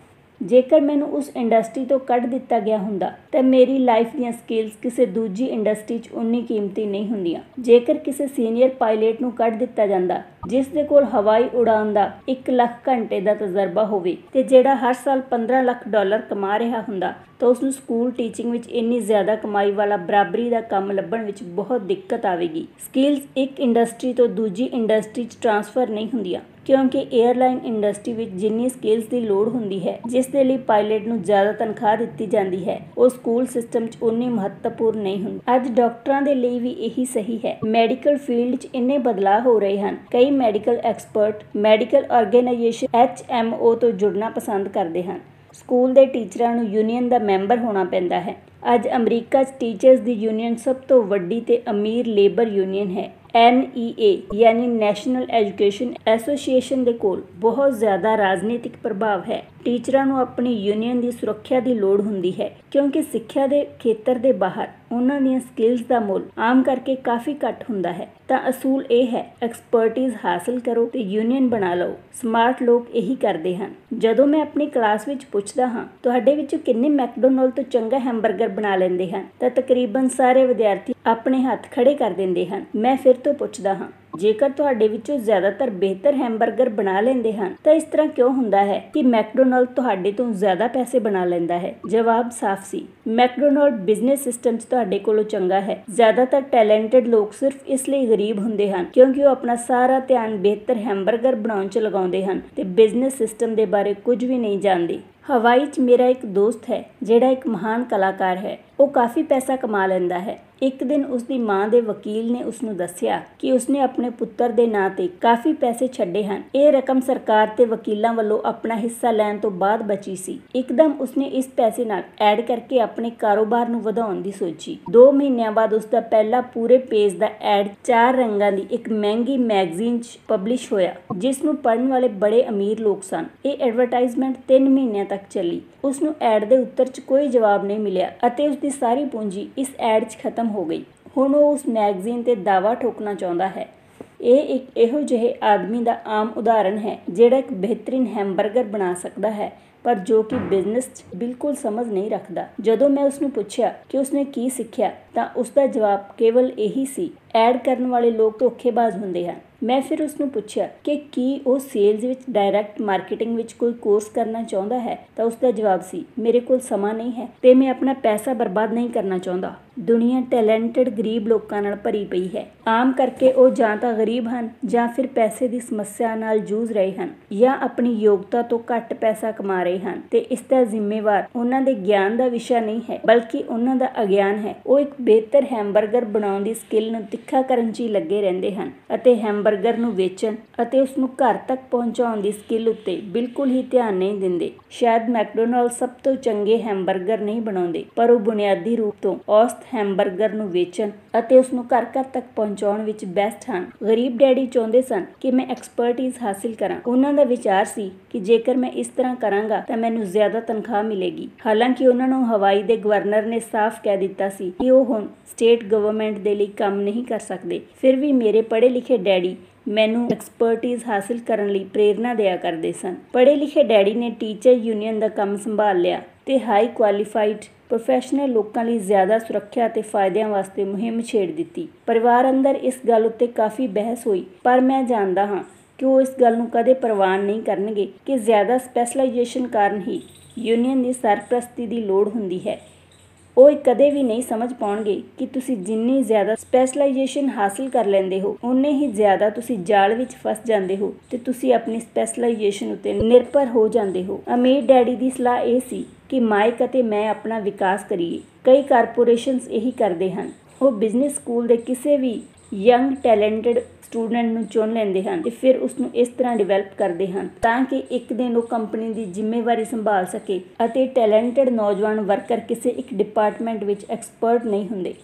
ਜੇਕਰ ਮੈਨੂੰ ਉਸ ਇੰਡਸਟਰੀ ਤੋਂ ਕੱਢ ਦਿੱਤਾ ਗਿਆ ਹੁੰਦਾ ਤਾਂ ਮੇਰੀ ਲਾਈਫ ਦੀਆਂ ਸਕਿੱਲਸ ਕਿਸੇ ਦੂਜੀ ਇੰਡਸਟਰੀ 'ਚ ਉਨੀ ਕੀਮਤੀ ਨਹੀਂ ਹੁੰਦੀਆਂ। ਜੇਕਰ ਕਿਸੇ ਸੀਨੀਅਰ ਪਾਇਲਟ ਨੂੰ ਕੱਢ ਦਿੱਤਾ ਜਾਂਦਾ ਜਿਸ ਦੇ ਕੋਲ ਹਵਾਈ ਉਡਾਣ ਦਾ 1 ਲੱਖ ਘੰਟੇ ਦਾ ਤਜਰਬਾ ਹੋਵੇ ਤੇ ਜਿਹੜਾ ਹਰ ਸਾਲ $15 ਲੱਖ ਕਮਾ ਰਿਹਾ ਹੁੰਦਾ, ਤਾਂ ਉਸ ਨੂੰ ਸਕੂਲ ਟੀਚਿੰਗ ਵਿੱਚ ਇੰਨੀ ਜ਼ਿਆਦਾ ਕਮਾਈ ਵਾਲਾ ਬਰਾਬਰੀ ਦਾ ਕੰਮ ਲੱਭਣ ਵਿੱਚ ਬਹੁਤ ਦਿੱਕਤ ਆਵੇਗੀ। ਸਕਿੱਲਸ ਇੱਕ ਇੰਡਸਟਰੀ ਤੋਂ ਦੂਜੀ ਇੰਡਸਟਰੀ 'ਚ ਟ੍ਰਾਂਸਫਰ ਨਹੀਂ ਹੁੰਦੀਆਂ, ਕਿਉਂਕਿ ਏਅਰਲਾਈਨ ਇੰਡਸਟਰੀ ਵਿੱਚ ਜਿੰਨੀ ਸਕਿੱਲਸ ਦੀ ਲੋੜ ਹੁੰਦੀ ਹੈ ਜਿਸ ਦੇ ਲਈ ਪਾਇਲਟ ਨੂੰ ਜ਼ਿਆਦਾ ਤਨਖਾਹ ਦਿੱਤੀ ਜਾਂਦੀ ਹੈ, ਉਹ ਸਕੂਲ ਸਿਸਟਮ 'ਚ ਉਨੀ ਮਹੱਤਵਪੂਰਨ ਨਹੀਂ ਹੁੰਦੀ। ਅੱਜ ਡਾਕਟਰਾਂ ਦੇ ਲਈ ਵੀ ਇਹੀ ਸਹੀ ਹੈ। ਮੈਡੀਕਲ ਫੀਲਡ 'ਚ ਇੰਨੇ ਬਦਲਾਅ ਹੋ ਰਹੇ ਹਨ, ਕਈ medical expert medical organisation HMO ਤੋਂ ਜੁੜਨਾ ਪਸੰਦ ਕਰਦੇ ਹਨ। ਸਕੂਲ ਦੇ ਟੀਚਰਾਂ ਨੂੰ ਯੂਨੀਅਨ ਦਾ ਮੈਂਬਰ ਹੋਣਾ ਪੈਂਦਾ ਹੈ। ਅੱਜ ਅਮਰੀਕਾ 'ਚ ਟੀਚਰਸ ਦੀ ਯੂਨੀਅਨ ਸਭ ਤੋਂ ਵੱਡੀ ਤੇ ਅਮੀਰ ਲੇਬਰ ਯੂਨੀਅਨ ਹੈ। NEA ਯਾਨੀ ਨੈਸ਼ਨਲ ਐਜੂਕੇਸ਼ਨ ਐਸੋਸੀਏਸ਼ਨ ਦੇ ਕੋਲ ਬਹੁਤ ਜ਼ਿਆਦਾ ਰਾਜਨੀਤਿਕ ਪ੍ਰਭਾਵ ਹੈ। ਟੀਚਰਾਂ ਨੂੰ ਆਪਣੀ ਯੂਨੀਅਨ ਦੀ ਸੁਰੱਖਿਆ ਦੀ ਲੋੜ ਹੁੰਦੀ ਹੈ, ਕਿਉਂਕਿ ਸਿੱਖਿਆ ਦੇ ਖੇਤਰ ਦੇ ਬਾਹਰ ਉਹਨਾਂ ਦੀਆਂ ਸਕਿੱਲਸ ਦਾ ਮੁੱਲ ਆਮ ਕਰਕੇ ਕਾਫੀ ਘੱਟ ਹੁੰਦਾ ਹੈ। ਤਾਂ ਅਸੂਲ ਇਹ ਹੈ, ਐਕਸਪਰਟਿਜ਼ ਹਾਸਲ ਕਰੋ ਤੇ ਯੂਨੀਅਨ ਬਣਾ ਲਓ। ਸਮਾਰਟ ਲੋਕ ਇਹੀ ਕਰਦੇ ਹਨ। ਜਦੋਂ ਮੈਂ ਆਪਣੀ ਕਲਾਸ ਵਿੱਚ ਪੁੱਛਦਾ ਹਾਂ, ਤੁਹਾਡੇ ਵਿੱਚੋਂ ਕਿੰਨੇ ਮੈਕਡੋਨਲਡ ਤੋਂ ਚੰਗਾ ਹੈਮਬਰਗਰ ਬਣਾ ਲੈਂਦੇ ਹਨ, ਤਾਂ ਤਕਰੀਬਨ ਸਾਰੇ ਵਿਦਿਆਰਥੀ ਆਪਣੇ ਹੱਥ ਖੜੇ ਕਰ ਦਿੰਦੇ ਹਨ। ਮੈਂ ਫਿਰ ਤੋਂ ਪੁੱਛਦਾ ਹਾਂ, ਜੇਕਰ ਤੁਹਾਡੇ ਵਿੱਚੋਂ ਜ਼ਿਆਦਾਤਰ ਬਿਹਤਰ ਹੈਮਬਰਗਰ ਬਣਾ ਲੈਂਦੇ ਹਨ, ਤਾਂ ਇਸ ਤਰ੍ਹਾਂ ਕਿਉਂ ਹੁੰਦਾ ਹੈ ਕਿ ਮੈਕਡੋਨਲਡ ਤੁਹਾਡੇ ਤੋਂ ਜ਼ਿਆਦਾ ਪੈਸੇ ਬਣਾ ਲੈਂਦਾ ਹੈ? ਜਵਾਬ ਸਾਫ਼ ਸੀ, ਮੈਕਡੋਨਲਡ ਬਿਜ਼ਨਸ ਸਿਸਟਮ 'ਚ ਤੁਹਾਡੇ ਕੋਲੋਂ ਚੰਗਾ ਹੈ। ਜ਼ਿਆਦਾਤਰ ਟੈਲੈਂਟਡ ਲੋਕ ਸਿਰਫ ਇਸ ਲਈ ਗਰੀਬ ਹੁੰਦੇ ਹਨ ਕਿਉਂਕਿ ਉਹ ਆਪਣਾ ਸਾਰਾ ਧਿਆਨ ਬਿਹਤਰ ਹੈਮਬਰਗਰ ਬਣਾਉਣ 'ਚ ਲਗਾਉਂਦੇ ਹਨ ਤੇ ਬਿਜ਼ਨਸ ਸਿਸਟਮ ਦੇ ਬਾਰੇ ਕੁਝ ਵੀ ਨਹੀਂ ਜਾਣਦੇ। ਹਵਾਈ 'ਚ ਮੇਰਾ ਇੱਕ ਦੋਸਤ ਹੈ ਜਿਹੜਾ ਇੱਕ ਮਹਾਨ ਕਲਾਕਾਰ ਹੈ। ਉਹ ਕਾਫੀ ਪੈਸਾ ਕਮਾ ਲੈਂਦਾ ਹੈ। ਇੱਕ ਦਿਨ ਉਸਦੀ ਮਾਂ ਦੇ ਵਕੀਲ ਨੇ ਉਸਨੂੰ ਦੱਸਿਆ ਕਿ ਉਸਨੇ ਆਪਣੇ ਪੁੱਤਰ ਦੇ ਨਾਂ ਤੇ ਕਾਫੀ ਪੈਸੇ ਛੱਡੇ ਹਨ। ਇਹ ਰਕਮ ਸਰਕਾਰ ਤੇ ਵਕੀਲਾਂ ਵੱਲੋਂ ਆਪਣਾ ਹਿੱਸਾ ਲੈਣ ਤੋਂ ਬਾਅਦ ਬਚੀ ਸੀ। ਇੱਕਦਮ ਉਸਨੇ ਇਸ ਪੈਸੇ ਨਾਲ ਐਡ ਕਰਕੇ ਆਪਣੇ ਕਾਰੋਬਾਰ ਨੂੰ ਵਧਾਉਣ ਦੀ ਸੋਚੀ। 2 ਮਹੀਨਿਆਂ ਬਾਅਦ ਉਸਦਾ ਪਹਿਲਾ ਪੂਰੇ ਪੇਜ ਦਾ ਐਡ 4 ਰੰਗਾਂ ਦੀ ਇੱਕ ਮਹਿੰਗੀ ਮੈਗਜ਼ੀਨ 'ਚ ਪਬਲਿਸ਼ ਹੋਇਆ, ਜਿਸ ਨੂੰ ਪੜ੍ਹਨ ਵਾਲੇ ਬੜੇ ਅਮੀਰ ਲੋਕ ਸਨ। ਇਹ ਐਡਵਰਟਾਈਜ਼ਮੈਂਟ 3 ਮਹੀਨਿਆਂ ਤੱਕ ਚੱਲੀ। ਉਸਨੂੰ ਐਡ ਦੇ ਉੱਤਰ 'ਚ ਕੋਈ ਜਵਾਬ ਨਹੀਂ ਮਿਲਿਆ ਅਤੇ ਉਸਦੀ ਸਾਰੀ ਪੂੰਜੀ ਇਸ ਐਡ 'ਚ ਖਤਮ ਹੋ ਗਈ। ਹੁਣ ਉਹ ਉਸ ਮੈਗਜ਼ੀਨ ਤੇ ਦਾਅਵਾ ਠੋਕਣਾ ਚਾਹੁੰਦਾ ਹੈ। ਇਹ ਇੱਕ ਇਹੋ ਜਿਹੇ ਆਦਮੀ ਦਾ ਆਮ ਉਦਾਹਰਣ ਹੈ ਜਿਹੜਾ ਇੱਕ ਬਿਹਤਰੀਨ ਹੈਮਬਰਗਰ ਬਣਾ ਸਕਦਾ ਹੈ, ਪਰ ਜੋ ਕਿ ਬਿਜ਼ਨਸ 'ਚ ਬਿਲਕੁਲ ਸਮਝ ਨਹੀਂ ਰੱਖਦਾ। ਜਦੋਂ ਮੈਂ ਉਸਨੂੰ ਪੁੱਛਿਆ ਕਿ ਉਸਨੇ ਕੀ ਸਿੱਖਿਆ ਤਾਂ ਉਸਦਾ ਜਵਾਬ ਕੇਵਲ ਇਹੀ ਸੀ, ਐਡ ਕਰਨ ਵਾਲੇ ਲੋਕ ਧੋਖੇਬਾਜ਼ ਹੁੰਦੇ ਹਨ। ਮੈਂ ਫਿਰ ਉਸਨੂੰ ਪੁੱਛਿਆ ਕਿ ਕੀ ਉਹ ਸੇਲਜ਼ ਵਿੱਚ ਡਾਇਰੈਕਟ ਮਾਰਕੀਟਿੰਗ ਵਿੱਚ ਕੋਈ ਕੋਰਸ ਕਰਨਾ ਚਾਹੁੰਦਾ ਹੈ ਤਾਂ ਉਸਦਾ ਜਵਾਬ ਸੀ, ਮੇਰੇ ਕੋਲ ਸਮਾਂ ਨਹੀਂ ਹੈ ਤੇ ਮੈਂ ਆਪਣਾ ਪੈਸਾ ਬਰਬਾਦ ਨਹੀਂ ਕਰਨਾ ਚਾਹੁੰਦਾ। ਦੁਨੀਆ ਟੈਲੈਂਟਡ ਗਰੀਬ ਲੋਕਾਂ ਨਾਲ ਭਰੀ ਪਈ ਹੈ। ਆਮ ਕਰਕੇ ਉਹ ਜਾਂ ਤਾਂ ਗਰੀਬ ਹਨ ਜਾਂ ਫਿਰ ਪੈਸੇ ਦੀ ਸਮੱਸਿਆ ਨਾਲ ਜੂਝ ਰਹੇ ਹਨ ਜਾਂ ਆਪਣੀ ਯੋਗਤਾ ਤੋਂ ਘੱਟ ਪੈਸਾ ਕਮਾ ਰਹੇ ਹਨ ਤੇ ਇਸ ਦਾ ਜ਼ਿੰਮੇਵਾਰ ਉਹਨਾਂ ਦੇ ਗਿਆਨ ਦਾ ਵਿਸ਼ਾ ਨਹੀਂ ਹੈ ਬਲਕਿ ਉਹਨਾਂ ਦਾ ਅਗਿਆਨ ਹੈ। ਉਹ ਇੱਕ ਬਿਹਤਰ ਹੈਮਬਰਗਰ ਬਣਾਉਣ ਦੀ ਸਕਿੱਲ ਨੂੰ ਤਿੱਖਾ ਕਰਨ 'ਚ ਹੀ ਲੱਗੇ ਰਹਿੰਦੇ ਹਨ ਅਤੇ ਹੈਮਬਰਗਰ ਨੂੰ ਵੇਚਣ ਅਤੇ ਉਸ ਨੂੰ ਘਰ ਤੱਕ ਪਹੁੰਚਾਉਣ ਦੀ ਸਕਿੱਲ ਉੱਤੇ ਬਿਲਕੁਲ ਹੀ ਧਿਆਨ ਨਹੀਂ ਦਿੰਦੇ। ਸ਼ਾਇਦ ਮੈਕਡੋਨਲਡ ਸਭ ਤੋਂ ਚੰਗੇ ਹੈਮਬਰਗਰ ਨਹੀਂ ਬਣਾਉਂਦੇ, ਪਰ ਉਹ ਬੁਨਿਆਦੀ ਰੂਪ ਤੋਂ ਔਸਤ ਹੈਮਬਰਗਰ ਨੂੰ ਵੇਚਣ ਅਤੇ ਉਸ ਨੂੰ ਘਰ ਘਰ ਤੱਕ ਪਹੁੰਚਾਉਣ ਵਿੱਚ ਬੈਸਟ ਹਨ। ਗਰੀਬ ਡੈਡੀ ਚਾਹੁੰਦੇ ਸਨ ਕਿ ਮੈਂ ਐਕਸਪਰਟਿਜ਼ ਹਾਸਿਲ ਕਰਾਂ। ਉਹਨਾਂ ਦਾ ਵਿਚਾਰ ਸੀ ਕਿ ਜੇਕਰ ਮੈਂ ਇਸ ਤਰ੍ਹਾਂ ਕਰਾਂਗਾ ਤਾਂ ਮੈਨੂੰ ਜ਼ਿਆਦਾ ਤਨਖਾਹ ਮਿਲੇਗੀ। ਹਾਲਾਂਕਿ ਉਹਨਾਂ ਨੂੰ ਹਵਾਈ ਦੇ ਗਵਰਨਰ ਨੇ ਸਾਫ਼ ਕਹਿ ਦਿੱਤਾ ਸੀ ਕਿ ਉਹ ਹੁਣ ਸਟੇਟ ਗਵਰਨਮੈਂਟ ਦੇ ਲਈ ਕੰਮ ਨਹੀਂ ਕਰ ਸਕਦੇ। ਫਿਰ ਵੀ ਮੇਰੇ ਪੜ੍ਹੇ ਲਿਖੇ ਡੈਡੀ ਮੈਨੂੰ ਐਕਸਪਰਟਿਜ਼ ਹਾਸਿਲ ਕਰਨ ਲਈ ਪ੍ਰੇਰਨਾ ਦਿਆ ਕਰਦੇ ਸਨ। ਪੜ੍ਹੇ ਲਿਖੇ ਡੈਡੀ ਨੇ ਟੀਚਰ ਯੂਨੀਅਨ ਦਾ ਕੰਮ ਸੰਭਾਲ ਲਿਆ ਤੇ ਹਾਈ ਕੁਆਲੀਫਾਈਡ ਪ੍ਰੋਫੈਸ਼ਨਲ ਲੋਕਾਂ ਲਈ ਜ਼ਿਆਦਾ ਸੁਰੱਖਿਆ ਅਤੇ ਫਾਇਦਿਆਂ ਵਾਸਤੇ ਮੁਹਿੰਮ ਛੇੜ ਦਿੱਤੀ। ਪਰਿਵਾਰ ਅੰਦਰ ਇਸ ਗੱਲ ਉੱਤੇ ਕਾਫੀ ਬਹਿਸ ਹੋਈ, ਪਰ ਮੈਂ ਜਾਣਦਾ ਹਾਂ ਕਿ ਉਹ ਇਸ ਗੱਲ ਨੂੰ ਕਦੇ ਪ੍ਰਵਾਨ ਨਹੀਂ ਕਰਨਗੇ ਕਿ ਜ਼ਿਆਦਾ ਸਪੈਸ਼ਲਾਈਜੇਸ਼ਨ ਕਾਰਨ ਹੀ ਯੂਨੀਅਨ ਦੀ ਸਰਪ੍ਰਸਤੀ ਦੀ ਲੋੜ ਹੁੰਦੀ ਹੈ। ਉਹ ਕਦੇ ਵੀ ਨਹੀਂ ਸਮਝ ਪਾਉਣਗੇ ਕਿ ਤੁਸੀਂ ਜਿੰਨੀ ਜ਼ਿਆਦਾ ਸਪੈਸ਼ਲਾਈਜੇਸ਼ਨ ਹਾਸਿਲ ਕਰ ਲੈਂਦੇ ਹੋ ਉਨੇ ਹੀ ਜ਼ਿਆਦਾ ਤੁਸੀਂ ਜਾਲ ਵਿੱਚ ਫਸ ਜਾਂਦੇ ਹੋ ਤੇ ਤੁਸੀਂ ਆਪਣੀ ਸਪੈਸ਼ਲਾਈਜੇਸ਼ਨ ਉੱਤੇ ਨਿਰਭਰ ਹੋ ਜਾਂਦੇ ਹੋ। ਅਮੀਰ ਡੈਡੀ ਦੀ ਸਲਾਹ ਇਹ ਸੀ ਕਿ ਮਾਈਕ ਅਤੇ ਮੈਂ ਆਪਣਾ ਵਿਕਾਸ ਕਰੀਏ। ਕਈ ਕਾਰਪੋਰੇਸ਼ਨਸ ਇਹੀ ਕਰਦੇ ਹਨ। ਉਹ ਬਿਜ਼ਨਸ ਸਕੂਲ ਦੇ ਕਿਸੇ ਵੀ ਯੰਗ ਟੈਲੈਂਟਡ ਸਟੂਡੈਂਟ ਨੂੰ ਚੁਣ ਲੈਂਦੇ ਹਨ ਤੇ ਫਿਰ ਉਸਨੂੰ ਇਸ ਤਰ੍ਹਾਂ ਡਿਵੈਲਪ ਕਰਦੇ ਹਨ ਤਾਂ ਕਿ ਇੱਕ ਦਿਨ ਉਹ ਕੰਪਨੀ ਦੀ ਜ਼ਿੰਮੇਵਾਰੀ ਸੰਭਾਲ ਸਕੇ ਅਤੇ ਟੈਲੈਂਟਡ ਨੌਜਵਾਨ ਵਰਕਰ ਕਿਸੇ ਇੱਕ ਡਿਪਾਰਟਮੈਂਟ ਵਿੱਚ ਐਕਸਪਰਟ ਨਹੀਂ ਹੁੰਦੇ।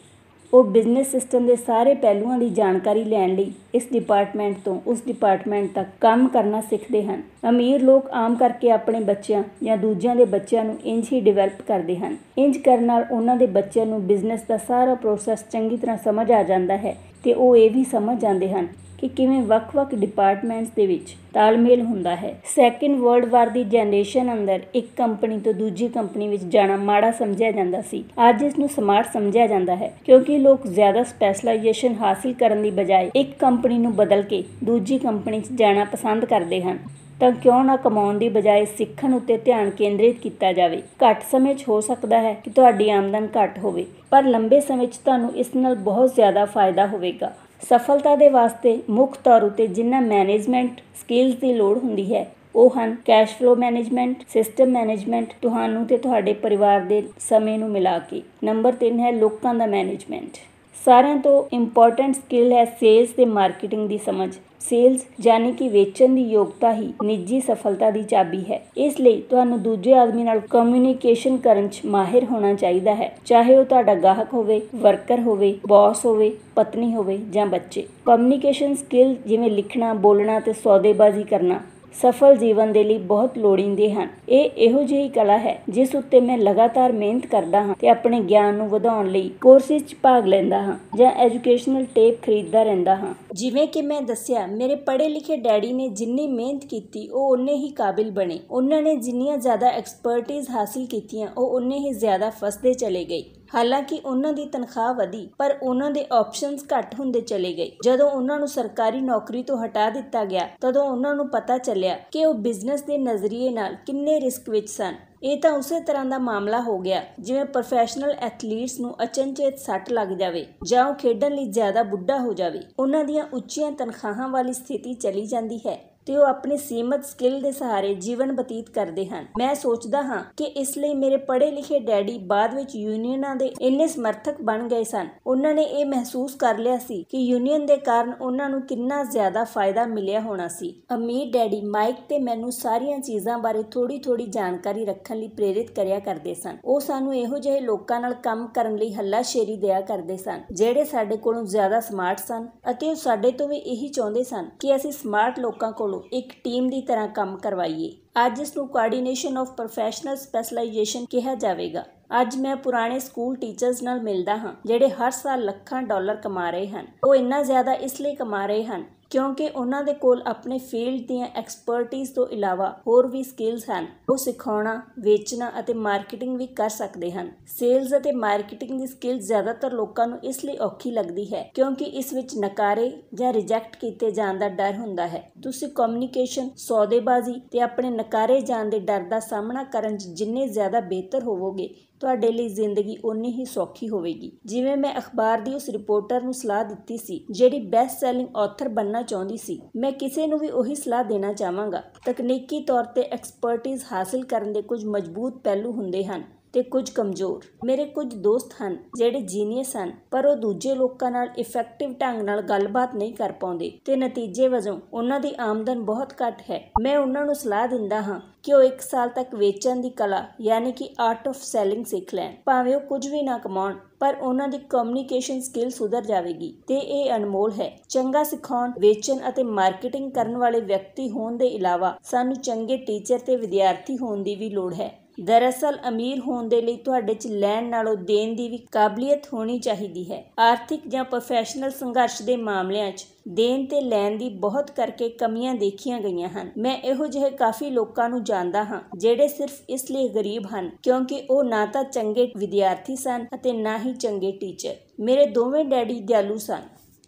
ਉਹ ਬਿਜ਼ਨਸ ਸਿਸਟਮ ਦੇ ਸਾਰੇ ਪਹਿਲੂਆਂ ਦੀ ਜਾਣਕਾਰੀ ਲੈਣ ਲਈ ਇਸ ਡਿਪਾਰਟਮੈਂਟ ਤੋਂ ਉਸ ਡਿਪਾਰਟਮੈਂਟ ਤੱਕ ਕੰਮ ਕਰਨਾ ਸਿੱਖਦੇ ਹਨ। ਅਮੀਰ ਲੋਕ ਆਮ ਕਰਕੇ ਆਪਣੇ ਬੱਚਿਆਂ ਜਾਂ ਦੂਜਿਆਂ ਦੇ ਬੱਚਿਆਂ ਨੂੰ ਇੰਝ ਹੀ ਡਿਵੈਲਪ ਕਰਦੇ ਹਨ। ਇੰਝ ਕਰਨ ਨਾਲ ਉਹਨਾਂ ਦੇ ਬੱਚਿਆਂ ਨੂੰ ਬਿਜ਼ਨਸ ਦਾ ਸਾਰਾ ਪ੍ਰੋਸੈਸ ਚੰਗੀ ਤਰ੍ਹਾਂ ਸਮਝ ਆ ਜਾਂਦਾ ਹੈ ਤੇ ਉਹ ਇਹ ਵੀ ਸਮਝ ਜਾਂਦੇ ਹਨ ਕਿ ਕਿਵੇਂ ਵੱਖ-ਵੱਖ ਡਿਪਾਰਟਮੈਂਟਸ ਦੇ ਵਿੱਚ ਤਾਲਮੇਲ ਹੁੰਦਾ ਹੈ। ਸੈਕਿੰਡ ਵਰਲਡ ਵਾਰ ਦੀ ਜਨਰੇਸ਼ਨ ਅੰਦਰ ਇੱਕ ਕੰਪਨੀ ਤੋਂ ਦੂਜੀ ਕੰਪਨੀ ਵਿੱਚ ਜਾਣਾ ਮਾੜਾ ਸਮਝਿਆ ਜਾਂਦਾ ਸੀ। ਅੱਜ ਇਸ ਨੂੰ ਸਮਾਰਟ ਸਮਝਿਆ ਜਾਂਦਾ ਹੈ ਕਿਉਂਕਿ ਲੋਕ ਜ਼ਿਆਦਾ ਸਪੈਸ਼ਲਾਈਜੇਸ਼ਨ ਹਾਸਿਲ ਕਰਨ ਦੀ ਬਜਾਏ ਇੱਕ ਕੰਪਨੀ ਨੂੰ ਬਦਲ ਕੇ ਦੂਜੀ ਕੰਪਨੀ 'ਚ ਜਾਣਾ ਪਸੰਦ ਕਰਦੇ ਹਨ। ਤਾਂ ਕਿਉਂ ਨਾ ਕਮਾਉਣ ਦੀ ਬਜਾਏ ਸਿੱਖਣ ਉੱਤੇ ਧਿਆਨ ਕੇਂਦਰਿਤ ਕੀਤਾ ਜਾਵੇ। ਘੱਟ ਸਮੇਂ 'ਚ ਹੋ ਸਕਦਾ ਹੈ ਕਿ ਤੁਹਾਡੀ ਆਮਦਨ ਘੱਟ ਹੋਵੇ, ਪਰ ਲੰਬੇ ਸਮੇਂ 'ਚ ਤੁਹਾਨੂੰ ਇਸ ਨਾਲ ਬਹੁਤ ਜ਼ਿਆਦਾ ਫਾਇਦਾ ਹੋਵੇਗਾ। ਸਫਲਤਾ ਦੇ ਵਾਸਤੇ ਮੁੱਖ ਤੌਰ ਉੱਤੇ ਜਿਨ੍ਹਾਂ ਮੈਨੇਜਮੈਂਟ ਸਕਿੱਲਸ ਦੀ ਲੋੜ ਹੁੰਦੀ ਹੈ ਉਹ ਹਨ cash flow management, system management, ਤੁਹਾਨੂੰ ਤੇ ਤੁਹਾਡੇ ਪਰਿਵਾਰ ਦੇ ਸਮੇਂ ਨੂੰ ਮਿਲਾ ਕੇ। ਨੰਬਰ 3 ਹੈ ਲੋਕਾਂ ਦਾ ਮੈਨੇਜਮੈਂਟ। ਸਾਰਿਆਂ ਤੋਂ ਇੰਪੋਰਟੈਂਟ ਸਕਿੱਲ ਹੈ ਸੇਲਸ ਤੇ ਮਾਰਕੀਟਿੰਗ ਦੀ ਸਮਝ। ਸੇਲਸ ਯਾਨੀ ਕਿ ਵੇਚਣ ਦੀ ਯੋਗਤਾ ਹੀ ਨਿੱਜੀ ਸਫਲਤਾ ਦੀ ਚਾਬੀ ਹੈ। ਇਸ ਲਈ ਤੁਹਾਨੂੰ ਦੂਜੇ ਆਦਮੀ ਨਾਲ ਕਮਿਊਨੀਕੇਸ਼ਨ ਕਰਨ 'ਚ ਮਾਹਿਰ ਹੋਣਾ ਚਾਹੀਦਾ ਹੈ, ਚਾਹੇ ਉਹ ਤੁਹਾਡਾ ਗਾਹਕ ਹੋਵੇ, ਵਰਕਰ ਹੋਵੇ, ਬੌਸ ਹੋਵੇ, ਪਤਨੀ ਹੋਵੇ ਜਾਂ ਬੱਚੇ। ਕਮਿਊਨੀਕੇਸ਼ਨ ਸਕਿੱਲ ਜਿਵੇਂ ਲਿਖਣਾ, ਬੋਲਣਾ ਤੇ ਸੌਦੇਬਾਜ਼ੀ ਕਰਨਾ ਸਫਲ ਜੀਵਨ ਦੇ ਲਈ ਬਹੁਤ ਲੋੜੀਂਦੇ ਹਨ। ਇਹ ਇਹੋ ਜਿਹੀ ਕਲਾ ਹੈ ਜਿਸ ਉੱਤੇ ਮੈਂ ਲਗਾਤਾਰ ਮਿਹਨਤ ਕਰਦਾ ਹਾਂ ਤੇ ਆਪਣੇ ਗਿਆਨ ਨੂੰ ਵਧਾਉਣ ਲਈ ਕੋਰਸਿਸ 'ਚ ਭਾਗ ਲੈਂਦਾ ਹਾਂ ਜਾਂ ਐਜੂਕੇਸ਼ਨਲ ਟੇਪ ਖਰੀਦਦਾ ਰਹਿੰਦਾ ਹਾਂ। ਜਿਵੇਂ ਕਿ ਮੈਂ ਦੱਸਿਆ, ਮੇਰੇ ਪੜ੍ਹੇ ਲਿਖੇ ਡੈਡੀ ਨੇ ਜਿੰਨੀ ਮਿਹਨਤ ਕੀਤੀ ਉਹ ਉਨੇ ਹੀ ਕਾਬਿਲ ਬਣੇ। ਉਹਨਾਂ ਨੇ ਜਿੰਨੀਆਂ ਜ਼ਿਆਦਾ ਐਕਸਪਰਟਿਜ਼ ਹਾਸਿਲ ਕੀਤੀਆਂ ਉਹ ਉਨੇ ਹੀ ਜ਼ਿਆਦਾ ਫਸਦੇ ਚਲੇ ਗਏ। ਹਾਲਾਂਕਿ ਉਹਨਾਂ ਦੀ ਤਨਖਾਹ ਵਧੀ, ਪਰ ਉਹਨਾਂ ਦੇ ਆਪਸ਼ਨਸ ਘੱਟ ਹੁੰਦੇ ਚਲੇ ਗਏ। ਜਦੋਂ ਉਹਨਾਂ ਨੂੰ ਸਰਕਾਰੀ ਨੌਕਰੀ ਤੋਂ ਹਟਾ ਦਿੱਤਾ ਗਿਆ ਤਦੋਂ ਉਹਨਾਂ ਨੂੰ ਪਤਾ ਚੱਲਿਆ ਕਿ ਉਹ ਬਿਜ਼ਨਸ ਦੇ ਨਜ਼ਰੀਏ ਨਾਲ ਕਿੰਨੇ ਰਿਸਕ ਵਿੱਚ ਸਨ। ਇਹ ਤਾਂ ਉਸੇ ਤਰ੍ਹਾਂ ਦਾ ਮਾਮਲਾ ਹੋ ਗਿਆ ਜਿਵੇਂ ਪ੍ਰੋਫੈਸ਼ਨਲ ਐਥਲੀਟਸ ਨੂੰ ਅਚਨਚੇਤ ਸੱਟ ਲੱਗ ਜਾਵੇ ਜਾਂ ਉਹ ਖੇਡਣ ਲਈ ਜ਼ਿਆਦਾ ਬੁੱਢਾ ਹੋ ਜਾਵੇ। ਉਹਨਾਂ ਦੀਆਂ ਉੱਚੀਆਂ ਤਨਖਾਹਾਂ ਵਾਲੀ ਸਥਿਤੀ ਚਲੀ ਜਾਂਦੀ ਹੈ ਤੇ ਉਹ ਆਪਣੀ ਸੀਮਤ ਸਕਿੱਲ ਦੇ ਸਹਾਰੇ ਜੀਵਨ ਬਤੀਤ ਕਰਦੇ ਹਨ। ਮੈਂ ਸੋਚਦਾ ਹਾਂ ਕਿ ਇਸ ਲਈ ਮੇਰੇ ਪੜ੍ਹੇ ਲਿਖੇ ਡੈਡੀ ਬਾਅਦ ਵਿੱਚ ਯੂਨੀਅਨਾਂ ਦੇ ਇੰਨੇ ਸਮਰਥਕ ਬਣ ਗਏ ਸਨ। ਉਹਨਾਂ ਨੇ ਇਹ ਮਹਿਸੂਸ ਕਰ ਲਿਆ ਸੀ ਕਿ ਯੂਨੀਅਨ ਦੇ ਕਾਰਨ ਉਹਨਾਂ ਨੂੰ ਕਿੰਨਾ ਜ਼ਿਆਦਾ ਫਾਇਦਾ ਮਿਲਿਆ ਹੋਣਾ ਸੀ। ਅਮੀਰ ਡੈਡੀ ਮਾਈਕ ਤੇ ਮੈਨੂੰ ਸਾਰੀਆਂ ਚੀਜ਼ਾਂ ਬਾਰੇ ਥੋੜੀ ਜਾਣਕਾਰੀ ਰੱਖਣ ਲਈ ਪ੍ਰੇਰਿਤ ਕਰਿਆ ਕਰਦੇ ਸਨ। ਉਹ ਸਾਨੂੰ ਇਹੋ ਜਿਹੇ ਲੋਕਾਂ ਨਾਲ ਕੰਮ ਕਰਨ ਲਈ ਹੱਲਾਸ਼ੇਰੀ ਦਿਆ ਕਰਦੇ ਸਨ ਜਿਹੜੇ ਸਾਡੇ ਕੋਲੋਂ ਜ਼ਿਆਦਾ ਸਮਾਰਟ ਸਨ, ਅਤੇ ਉਹ ਸਾਡੇ ਤੋਂ ਵੀ ਇਹੀ ਚਾਹੁੰਦੇ ਸਨ ਕਿ ਅਸੀਂ ਸਮਾਰਟ ਲੋਕਾਂ ਕੋਲੋਂ ਇੱਕ ਟੀਮ ਦੀ ਤਰ੍ਹਾਂ ਕੰਮ ਕਰਵਾਈਏ। ਅੱਜ ਇਸ ਨੂੰ ਕੋਆਰਡੀਨੇਸ਼ਨ ਆਫ ਪ੍ਰੋਫੈਸ਼ਨਲ ਸਪੈਸ਼ਲਾਈਜੇਸ਼ਨ ਕਿਹਾ ਜਾਵੇਗਾ। ਅੱਜ ਮੈਂ ਪੁਰਾਣੇ ਸਕੂਲ ਟੀਚਰਸ ਨਾਲ ਮਿਲਦਾ ਹਾਂ ਜਿਹੜੇ ਹਰ ਸਾਲ ਲੱਖਾਂ ਡਾਲਰ ਕਮਾ ਰਹੇ ਹਨ। ਉਹ ਇੰਨਾ ਜ਼ਿਆਦਾ ਇਸ ਲਈ ਕਮਾ ਰਹੇ ਹਨ ਕਿਉਂਕਿ ਉਹਨਾਂ ਦੇ ਕੋਲ ਆਪਣੇ ਫੀਲਡ ਦੀਆਂ ਐਕਸਪਰਟਿਜ਼ ਤੋਂ ਇਲਾਵਾ ਹੋਰ ਵੀ ਸਕਿੱਲਸ ਹਨ। ਉਹ ਸਿਖਾਉਣਾ, ਵੇਚਣਾ ਅਤੇ ਮਾਰਕੀਟਿੰਗ ਵੀ ਕਰ ਸਕਦੇ ਹਨ। ਸੇਲਜ਼ ਅਤੇ ਮਾਰਕੀਟਿੰਗ ਦੀ ਸਕਿੱਲ ਜ਼ਿਆਦਾਤਰ ਲੋਕਾਂ ਨੂੰ ਇਸ ਲਈ ਔਖੀ ਲੱਗਦੀ ਹੈ ਕਿਉਂਕਿ ਇਸ ਵਿੱਚ ਨਕਾਰੇ ਜਾਂ ਰਿਜੈਕਟ ਕੀਤੇ ਜਾਣ ਦਾ ਡਰ ਹੁੰਦਾ ਹੈ। ਤੁਸੀਂ ਕਮਿਊਨੀਕੇਸ਼ਨ, ਸੌਦੇਬਾਜ਼ੀ ਤੇ ਆਪਣੇ ਨਕਾਰੇ ਜਾਣ ਦੇ ਡਰ ਦਾ ਸਾਹਮਣਾ ਕਰਨ 'ਚ ਜਿੰਨੇ ਜ਼ਿਆਦਾ ਬਿਹਤਰ ਹੋਵੋਗੇ, ਤੁਹਾਡੇ ਲਈ ਜ਼ਿੰਦਗੀ ਓਨੀ ਹੀ ਸੌਖੀ ਹੋਵੇਗੀ। ਜਿਵੇਂ ਮੈਂ ਅਖਬਾਰ ਦੀ ਉਸ ਰਿਪੋਰਟਰ ਨੂੰ ਸਲਾਹ ਦਿੱਤੀ ਸੀ ਜਿਹੜੀ ਬੈਸਟ ਸੈਲਿੰਗ ਆਥਰ ਬਣਨਾ ਚਾਹੁੰਦੀ ਸੀ, ਮੈਂ ਕਿਸੇ ਨੂੰ ਵੀ ਉਹੀ ਸਲਾਹ ਦੇਣਾ ਚਾਹਾਂਗਾ। ਤਕਨੀਕੀ ਤੌਰ ਤੇ ਐਕਸਪਰਟਿਜ਼ ਹਾਸਿਲ ਕਰਨ ਦੇ ਕੁਝ ਮਜ਼ਬੂਤ ਪਹਿਲੂ ਹੁੰਦੇ ਹਨ ਤੇ ਕੁਝ ਕਮਜ਼ੋਰ। ਮੇਰੇ ਕੁਝ ਦੋਸਤ ਹਨ ਜਿਹੜੇ ਜੀਨੀਅਸ ਹਨ, ਪਰ ਉਹ ਦੂਜੇ ਲੋਕਾਂ ਨਾਲ ਇਫੈਕਟਿਵ ਢੰਗ ਨਾਲ ਗੱਲਬਾਤ ਨਹੀਂ ਕਰ ਪਾਉਂਦੇ ਤੇ ਨਤੀਜੇ ਵਜੋਂ ਉਹਨਾਂ ਦੀ ਆਮਦਨ ਬਹੁਤ ਘੱਟ ਹੈ। ਮੈਂ ਉਹਨਾਂ ਨੂੰ ਸਲਾਹ ਦਿੰਦਾ ਹਾਂ ਕਿ ਉਹ 1 ਸਾਲ ਤੱਕ ਵੇਚਣ ਦੀ ਕਲਾ ਯਾਨੀ ਕਿ ਆਰਟ ਆਫ ਸੈਲਿੰਗ ਸਿੱਖ ਲੈਣ। ਭਾਵੇਂ ਉਹ ਕੁਝ ਵੀ ਨਾ ਕਮਾਉਣ, ਪਰ ਉਹਨਾਂ ਦੀ ਕਮਿਊਨੀਕੇਸ਼ਨ ਸਕਿੱਲ ਸੁਧਰ ਜਾਵੇਗੀ ਤੇ ਇਹ ਅਨਮੋਲ ਹੈ। ਚੰਗਾ ਸਿਖਾਉਣ, ਵੇਚਣ ਅਤੇ ਮਾਰਕੀਟਿੰਗ ਕਰਨ ਵਾਲੇ ਵਿਅਕਤੀ ਹੋਣ ਦੇ ਇਲਾਵਾ ਸਾਨੂੰ ਚੰਗੇ ਟੀਚਰ ਤੇ ਵਿਦਿਆਰਥੀ ਹੋਣ ਦੀ ਵੀ ਲੋੜ ਹੈ। ਦਰਅਸਲ ਅਮੀਰ ਹੋਣ ਦੇ ਲਈ ਤੁਹਾਡੇ 'ਚ ਲੈਣ ਨਾਲੋਂ ਦੇਣ ਦੀ ਵੀ ਕਾਬਲੀਅਤ ਹੋਣੀ ਚਾਹੀਦੀ ਹੈ। ਆਰਥਿਕ ਜਾਂ ਪ੍ਰੋਫੈਸ਼ਨਲ ਸੰਘਰਸ਼ ਦੇ ਮਾਮਲਿਆਂ 'ਚ ਦੇਣ ਤੇ ਲੈਣ ਦੀ ਬਹੁਤ ਕਰਕੇ ਕਮੀਆਂ ਦੇਖੀਆਂ ਗਈਆਂ ਹਨ। ਮੈਂ ਇਹੋ ਜਿਹੇ ਕਾਫੀ ਲੋਕਾਂ ਨੂੰ ਜਾਣਦਾ ਹਾਂ ਜਿਹੜੇ ਸਿਰਫ ਇਸ ਲਈ ਗਰੀਬ ਹਨ ਕਿਉਂਕਿ ਉਹ ਨਾ ਤਾਂ ਚੰਗੇ ਵਿਦਿਆਰਥੀ ਸਨ ਅਤੇ ਨਾ ਹੀ ਚੰਗੇ ਟੀਚਰ। ਮੇਰੇ ਦੋਵੇਂ ਡੈਡੀ ਦਿਆਲੂ ਸਨ।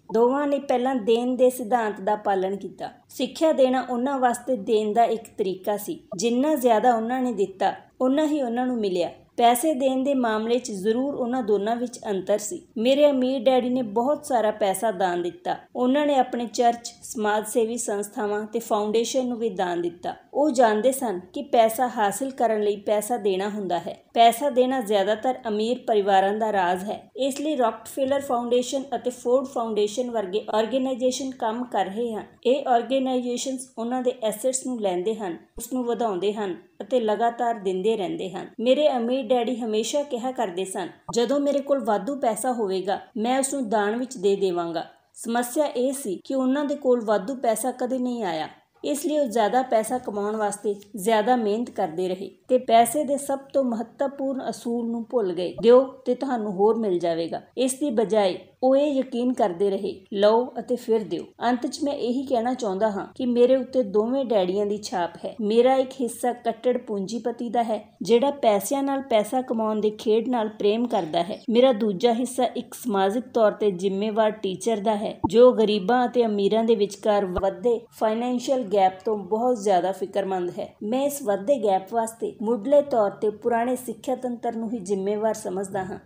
ਦੋਵਾਂ ਨੇ ਪਹਿਲਾਂ ਦੇਣ ਦੇ ਸਿਧਾਂਤ ਦਾ ਪਾਲਣ ਕੀਤਾ। ਸਿੱਖਿਆ ਦੇਣਾ ਉਹਨਾਂ ਵਾਸਤੇ ਦੇਣ ਦਾ ਇੱਕ ਤਰੀਕਾ ਸੀ। ਜਿੰਨਾ ਜ਼ਿਆਦਾ ਉਹਨਾਂ ਨੇ ਦਿੱਤਾ, ਉਨਾ ਹੀ ਉਹਨਾਂ ਨੂੰ ਮਿਲਿਆ। ਪੈਸੇ ਦੇਣ ਦੇ ਮਾਮਲੇ 'ਚ ਜ਼ਰੂਰ ਉਹਨਾਂ ਦੋਨਾਂ ਵਿੱਚ ਅੰਤਰ ਸੀ। ਮੇਰੇ ਅਮੀਰ ਡੈਡੀ ਨੇ ਬਹੁਤ ਸਾਰਾ ਪੈਸਾ ਦਾਨ ਦਿੱਤਾ। ਉਹਨਾਂ ਨੇ ਆਪਣੇ ਚਰਚ, ਸਮਾਜ ਸੇਵੀ ਸੰਸਥਾਵਾਂ ਤੇ ਫਾਊਂਡੇਸ਼ਨ ਨੂੰ ਵੀ ਦਾਨ ਦਿੱਤਾ। ਉਹ ਜਾਣਦੇ ਸਨ ਕਿ ਪੈਸਾ ਹਾਸਿਲ ਕਰਨ ਲਈ ਪੈਸਾ ਦੇਣਾ ਹੁੰਦਾ ਹੈ। ਪੈਸਾ ਦੇਣਾ ਜ਼ਿਆਦਾਤਰ ਅਮੀਰ ਪਰਿਵਾਰਾਂ ਦਾ ਰਾਜ਼ ਹੈ। ਇਸ ਲਈ ਰਾਕਫੇਲਰ ਫਾਊਂਡੇਸ਼ਨ ਅਤੇ ਫੋਰਡ ਫਾਊਂਡੇਸ਼ਨ ਵਰਗੇ ਆਰਗੇਨਾਈਜੇਸ਼ਨ ਕੰਮ ਕਰ ਰਹੇ ਹਨ। ਇਹ ਆਰਗੇਨਾਈਜੇਸ਼ਨਸ ਉਹਨਾਂ ਦੇ ਐਸੈਟਸ ਨੂੰ ਲੈਂਦੇ ਹਨ, ਉਸ ਨੂੰ ਵਧਾਉਂਦੇ ਹਨ ਅਤੇ ਲਗਾਤਾਰ ਦਿੰਦੇ ਰਹਿੰਦੇ ਹਨ। ਮੇਰੇ ਅਮੀਰ ਡੈਡੀ ਹਮੇਸ਼ਾ ਕਿਹਾ ਕਰਦੇ ਸਨ, ਜਦੋਂ ਮੇਰੇ ਕੋਲ ਵਾਧੂ ਪੈਸਾ ਹੋਵੇਗਾ ਮੈਂ ਉਸ ਨੂੰ ਦਾਨ ਵਿੱਚ ਦੇ ਦੇਵਾਂਗਾ। ਸਮੱਸਿਆ ਇਹ ਸੀ ਕਿ ਉਹਨਾਂ ਦੇ ਕੋਲ ਵਾਧੂ ਪੈਸਾ ਕਦੇ ਨਹੀਂ ਆਇਆ। ਇਸ ਲਈ ਉਹ ਜ਼ਿਆਦਾ ਪੈਸਾ ਕਮਾਉਣ ਵਾਸਤੇ ਜ਼ਿਆਦਾ ਮਿਹਨਤ ਕਰਦੇ ਰਹੇ ਤੇ ਪੈਸੇ ਦੇ ਸਭ ਤੋਂ ਮਹੱਤਵਪੂਰਨ ਅਸੂਲ ਨੂੰ ਭੁੱਲ ਗਏ, ਦਿਓ ਤੇ ਤੁਹਾਨੂੰ ਹੋਰ ਮਿਲ ਜਾਵੇਗਾ। ਇਸ ਦੀ ਬਜਾਏ ਉਹ ਇਹ ਯਕੀਨ ਕਰਦੇ ਰਹੇ, ਲਓ ਅਤੇ ਫਿਰ ਦਿਓ। ਅੰਤ 'ਚ ਮੈਂ ਇਹੀ ਕਹਿਣਾ ਚਾਹੁੰਦਾ ਹਾਂ ਕਿ ਮੇਰੇ ਉੱਤੇ ਦੋਵੇਂ ਡੈਡੀਆਂ ਦੀ ਛਾਪ ਹੈ। ਮੇਰਾ ਇੱਕ ਹਿੱਸਾ ਕੱਟੜ ਪੂੰਜੀਪਤੀ ਦਾ ਹੈ ਜਿਹੜਾ ਪੈਸਿਆਂ ਨਾਲ ਪੈਸਾ ਕਮਾਉਣ ਦੇ ਖੇਡ ਨਾਲ ਪ੍ਰੇਮ ਕਰਦਾ ਹੈ। ਮੇਰਾ ਦੂਜਾ ਹਿੱਸਾ ਇੱਕ ਸਮਾਜਿਕ ਤੌਰ ਤੇ ਜ਼ਿੰਮੇਵਾਰ ਟੀਚਰ ਦਾ ਹੈ ਜੋ ਗਰੀਬਾਂ ਅਤੇ ਅਮੀਰਾਂ ਦੇ ਵਿਚਕਾਰ ਵੱਧਦੇ ਫਾਈਨੈਂਸ਼ੀਅਲ ਗੈਪ ਤੋਂ ਬਹੁਤ ਜ਼ਿਆਦਾ ਫਿਕਰਮੰਦ ਹੈ। ਮੈਂ ਇਸ ਵੱਧਦੇ ਗੈਪ ਵਾਸਤੇ ਮੁੱਢਲੇ ਤੌਰ ਤੇ ਪੁਰਾਣੇ ਸਿੱਖਿਆ ਤੰਤਰ ਨੂੰ ਹੀ ਜ਼ਿੰਮੇਵਾਰ ਸਮਝਦਾ ਹਾਂ।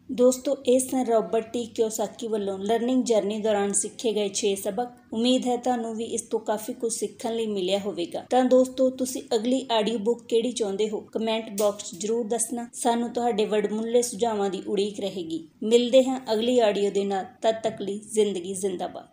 ਦੋਸਤੋ, ਇਹ ਸਨ ਰਾਬਰਟ ਟੀ ਕਿਓਸਾਕੀ ਵੱਲੋਂ ਲਰਨਿੰਗ ਜਰਨੀ ਦੌਰਾਨ ਸਿੱਖੇ ਗਏ 6 ਸਬਕ। ਉਮੀਦ ਹੈ ਤੁਹਾਨੂੰ ਵੀ ਇਸ ਤੋਂ ਕਾਫੀ ਕੁਝ ਸਿੱਖਣ ਲਈ ਮਿਲਿਆ ਹੋਵੇਗਾ। ਤਾਂ ਦੋਸਤੋ, ਤੁਸੀਂ ਅਗਲੀ ਆਡੀਓ ਬੁੱਕ ਕਿਹੜੀ ਚਾਹੁੰਦੇ ਹੋ ਕਮੈਂਟ ਬਾਕਸ 'ਚ ਜ਼ਰੂਰ ਦੱਸਣਾ। ਸਾਨੂੰ ਤੁਹਾਡੇ ਵਡਮੁੱਲੇ ਸੁਝਾਵਾਂ ਦੀ ਉਡੀਕ ਰਹੇਗੀ। ਮਿਲਦੇ ਹਾਂ ਅਗਲੀ ਆਡੀਓ ਦੇ ਨਾਲ। ਤਦ ਤੱਕ ਲਈ ਜ਼ਿੰਦਗੀ ਜ਼ਿੰਦਾਬਾਦ।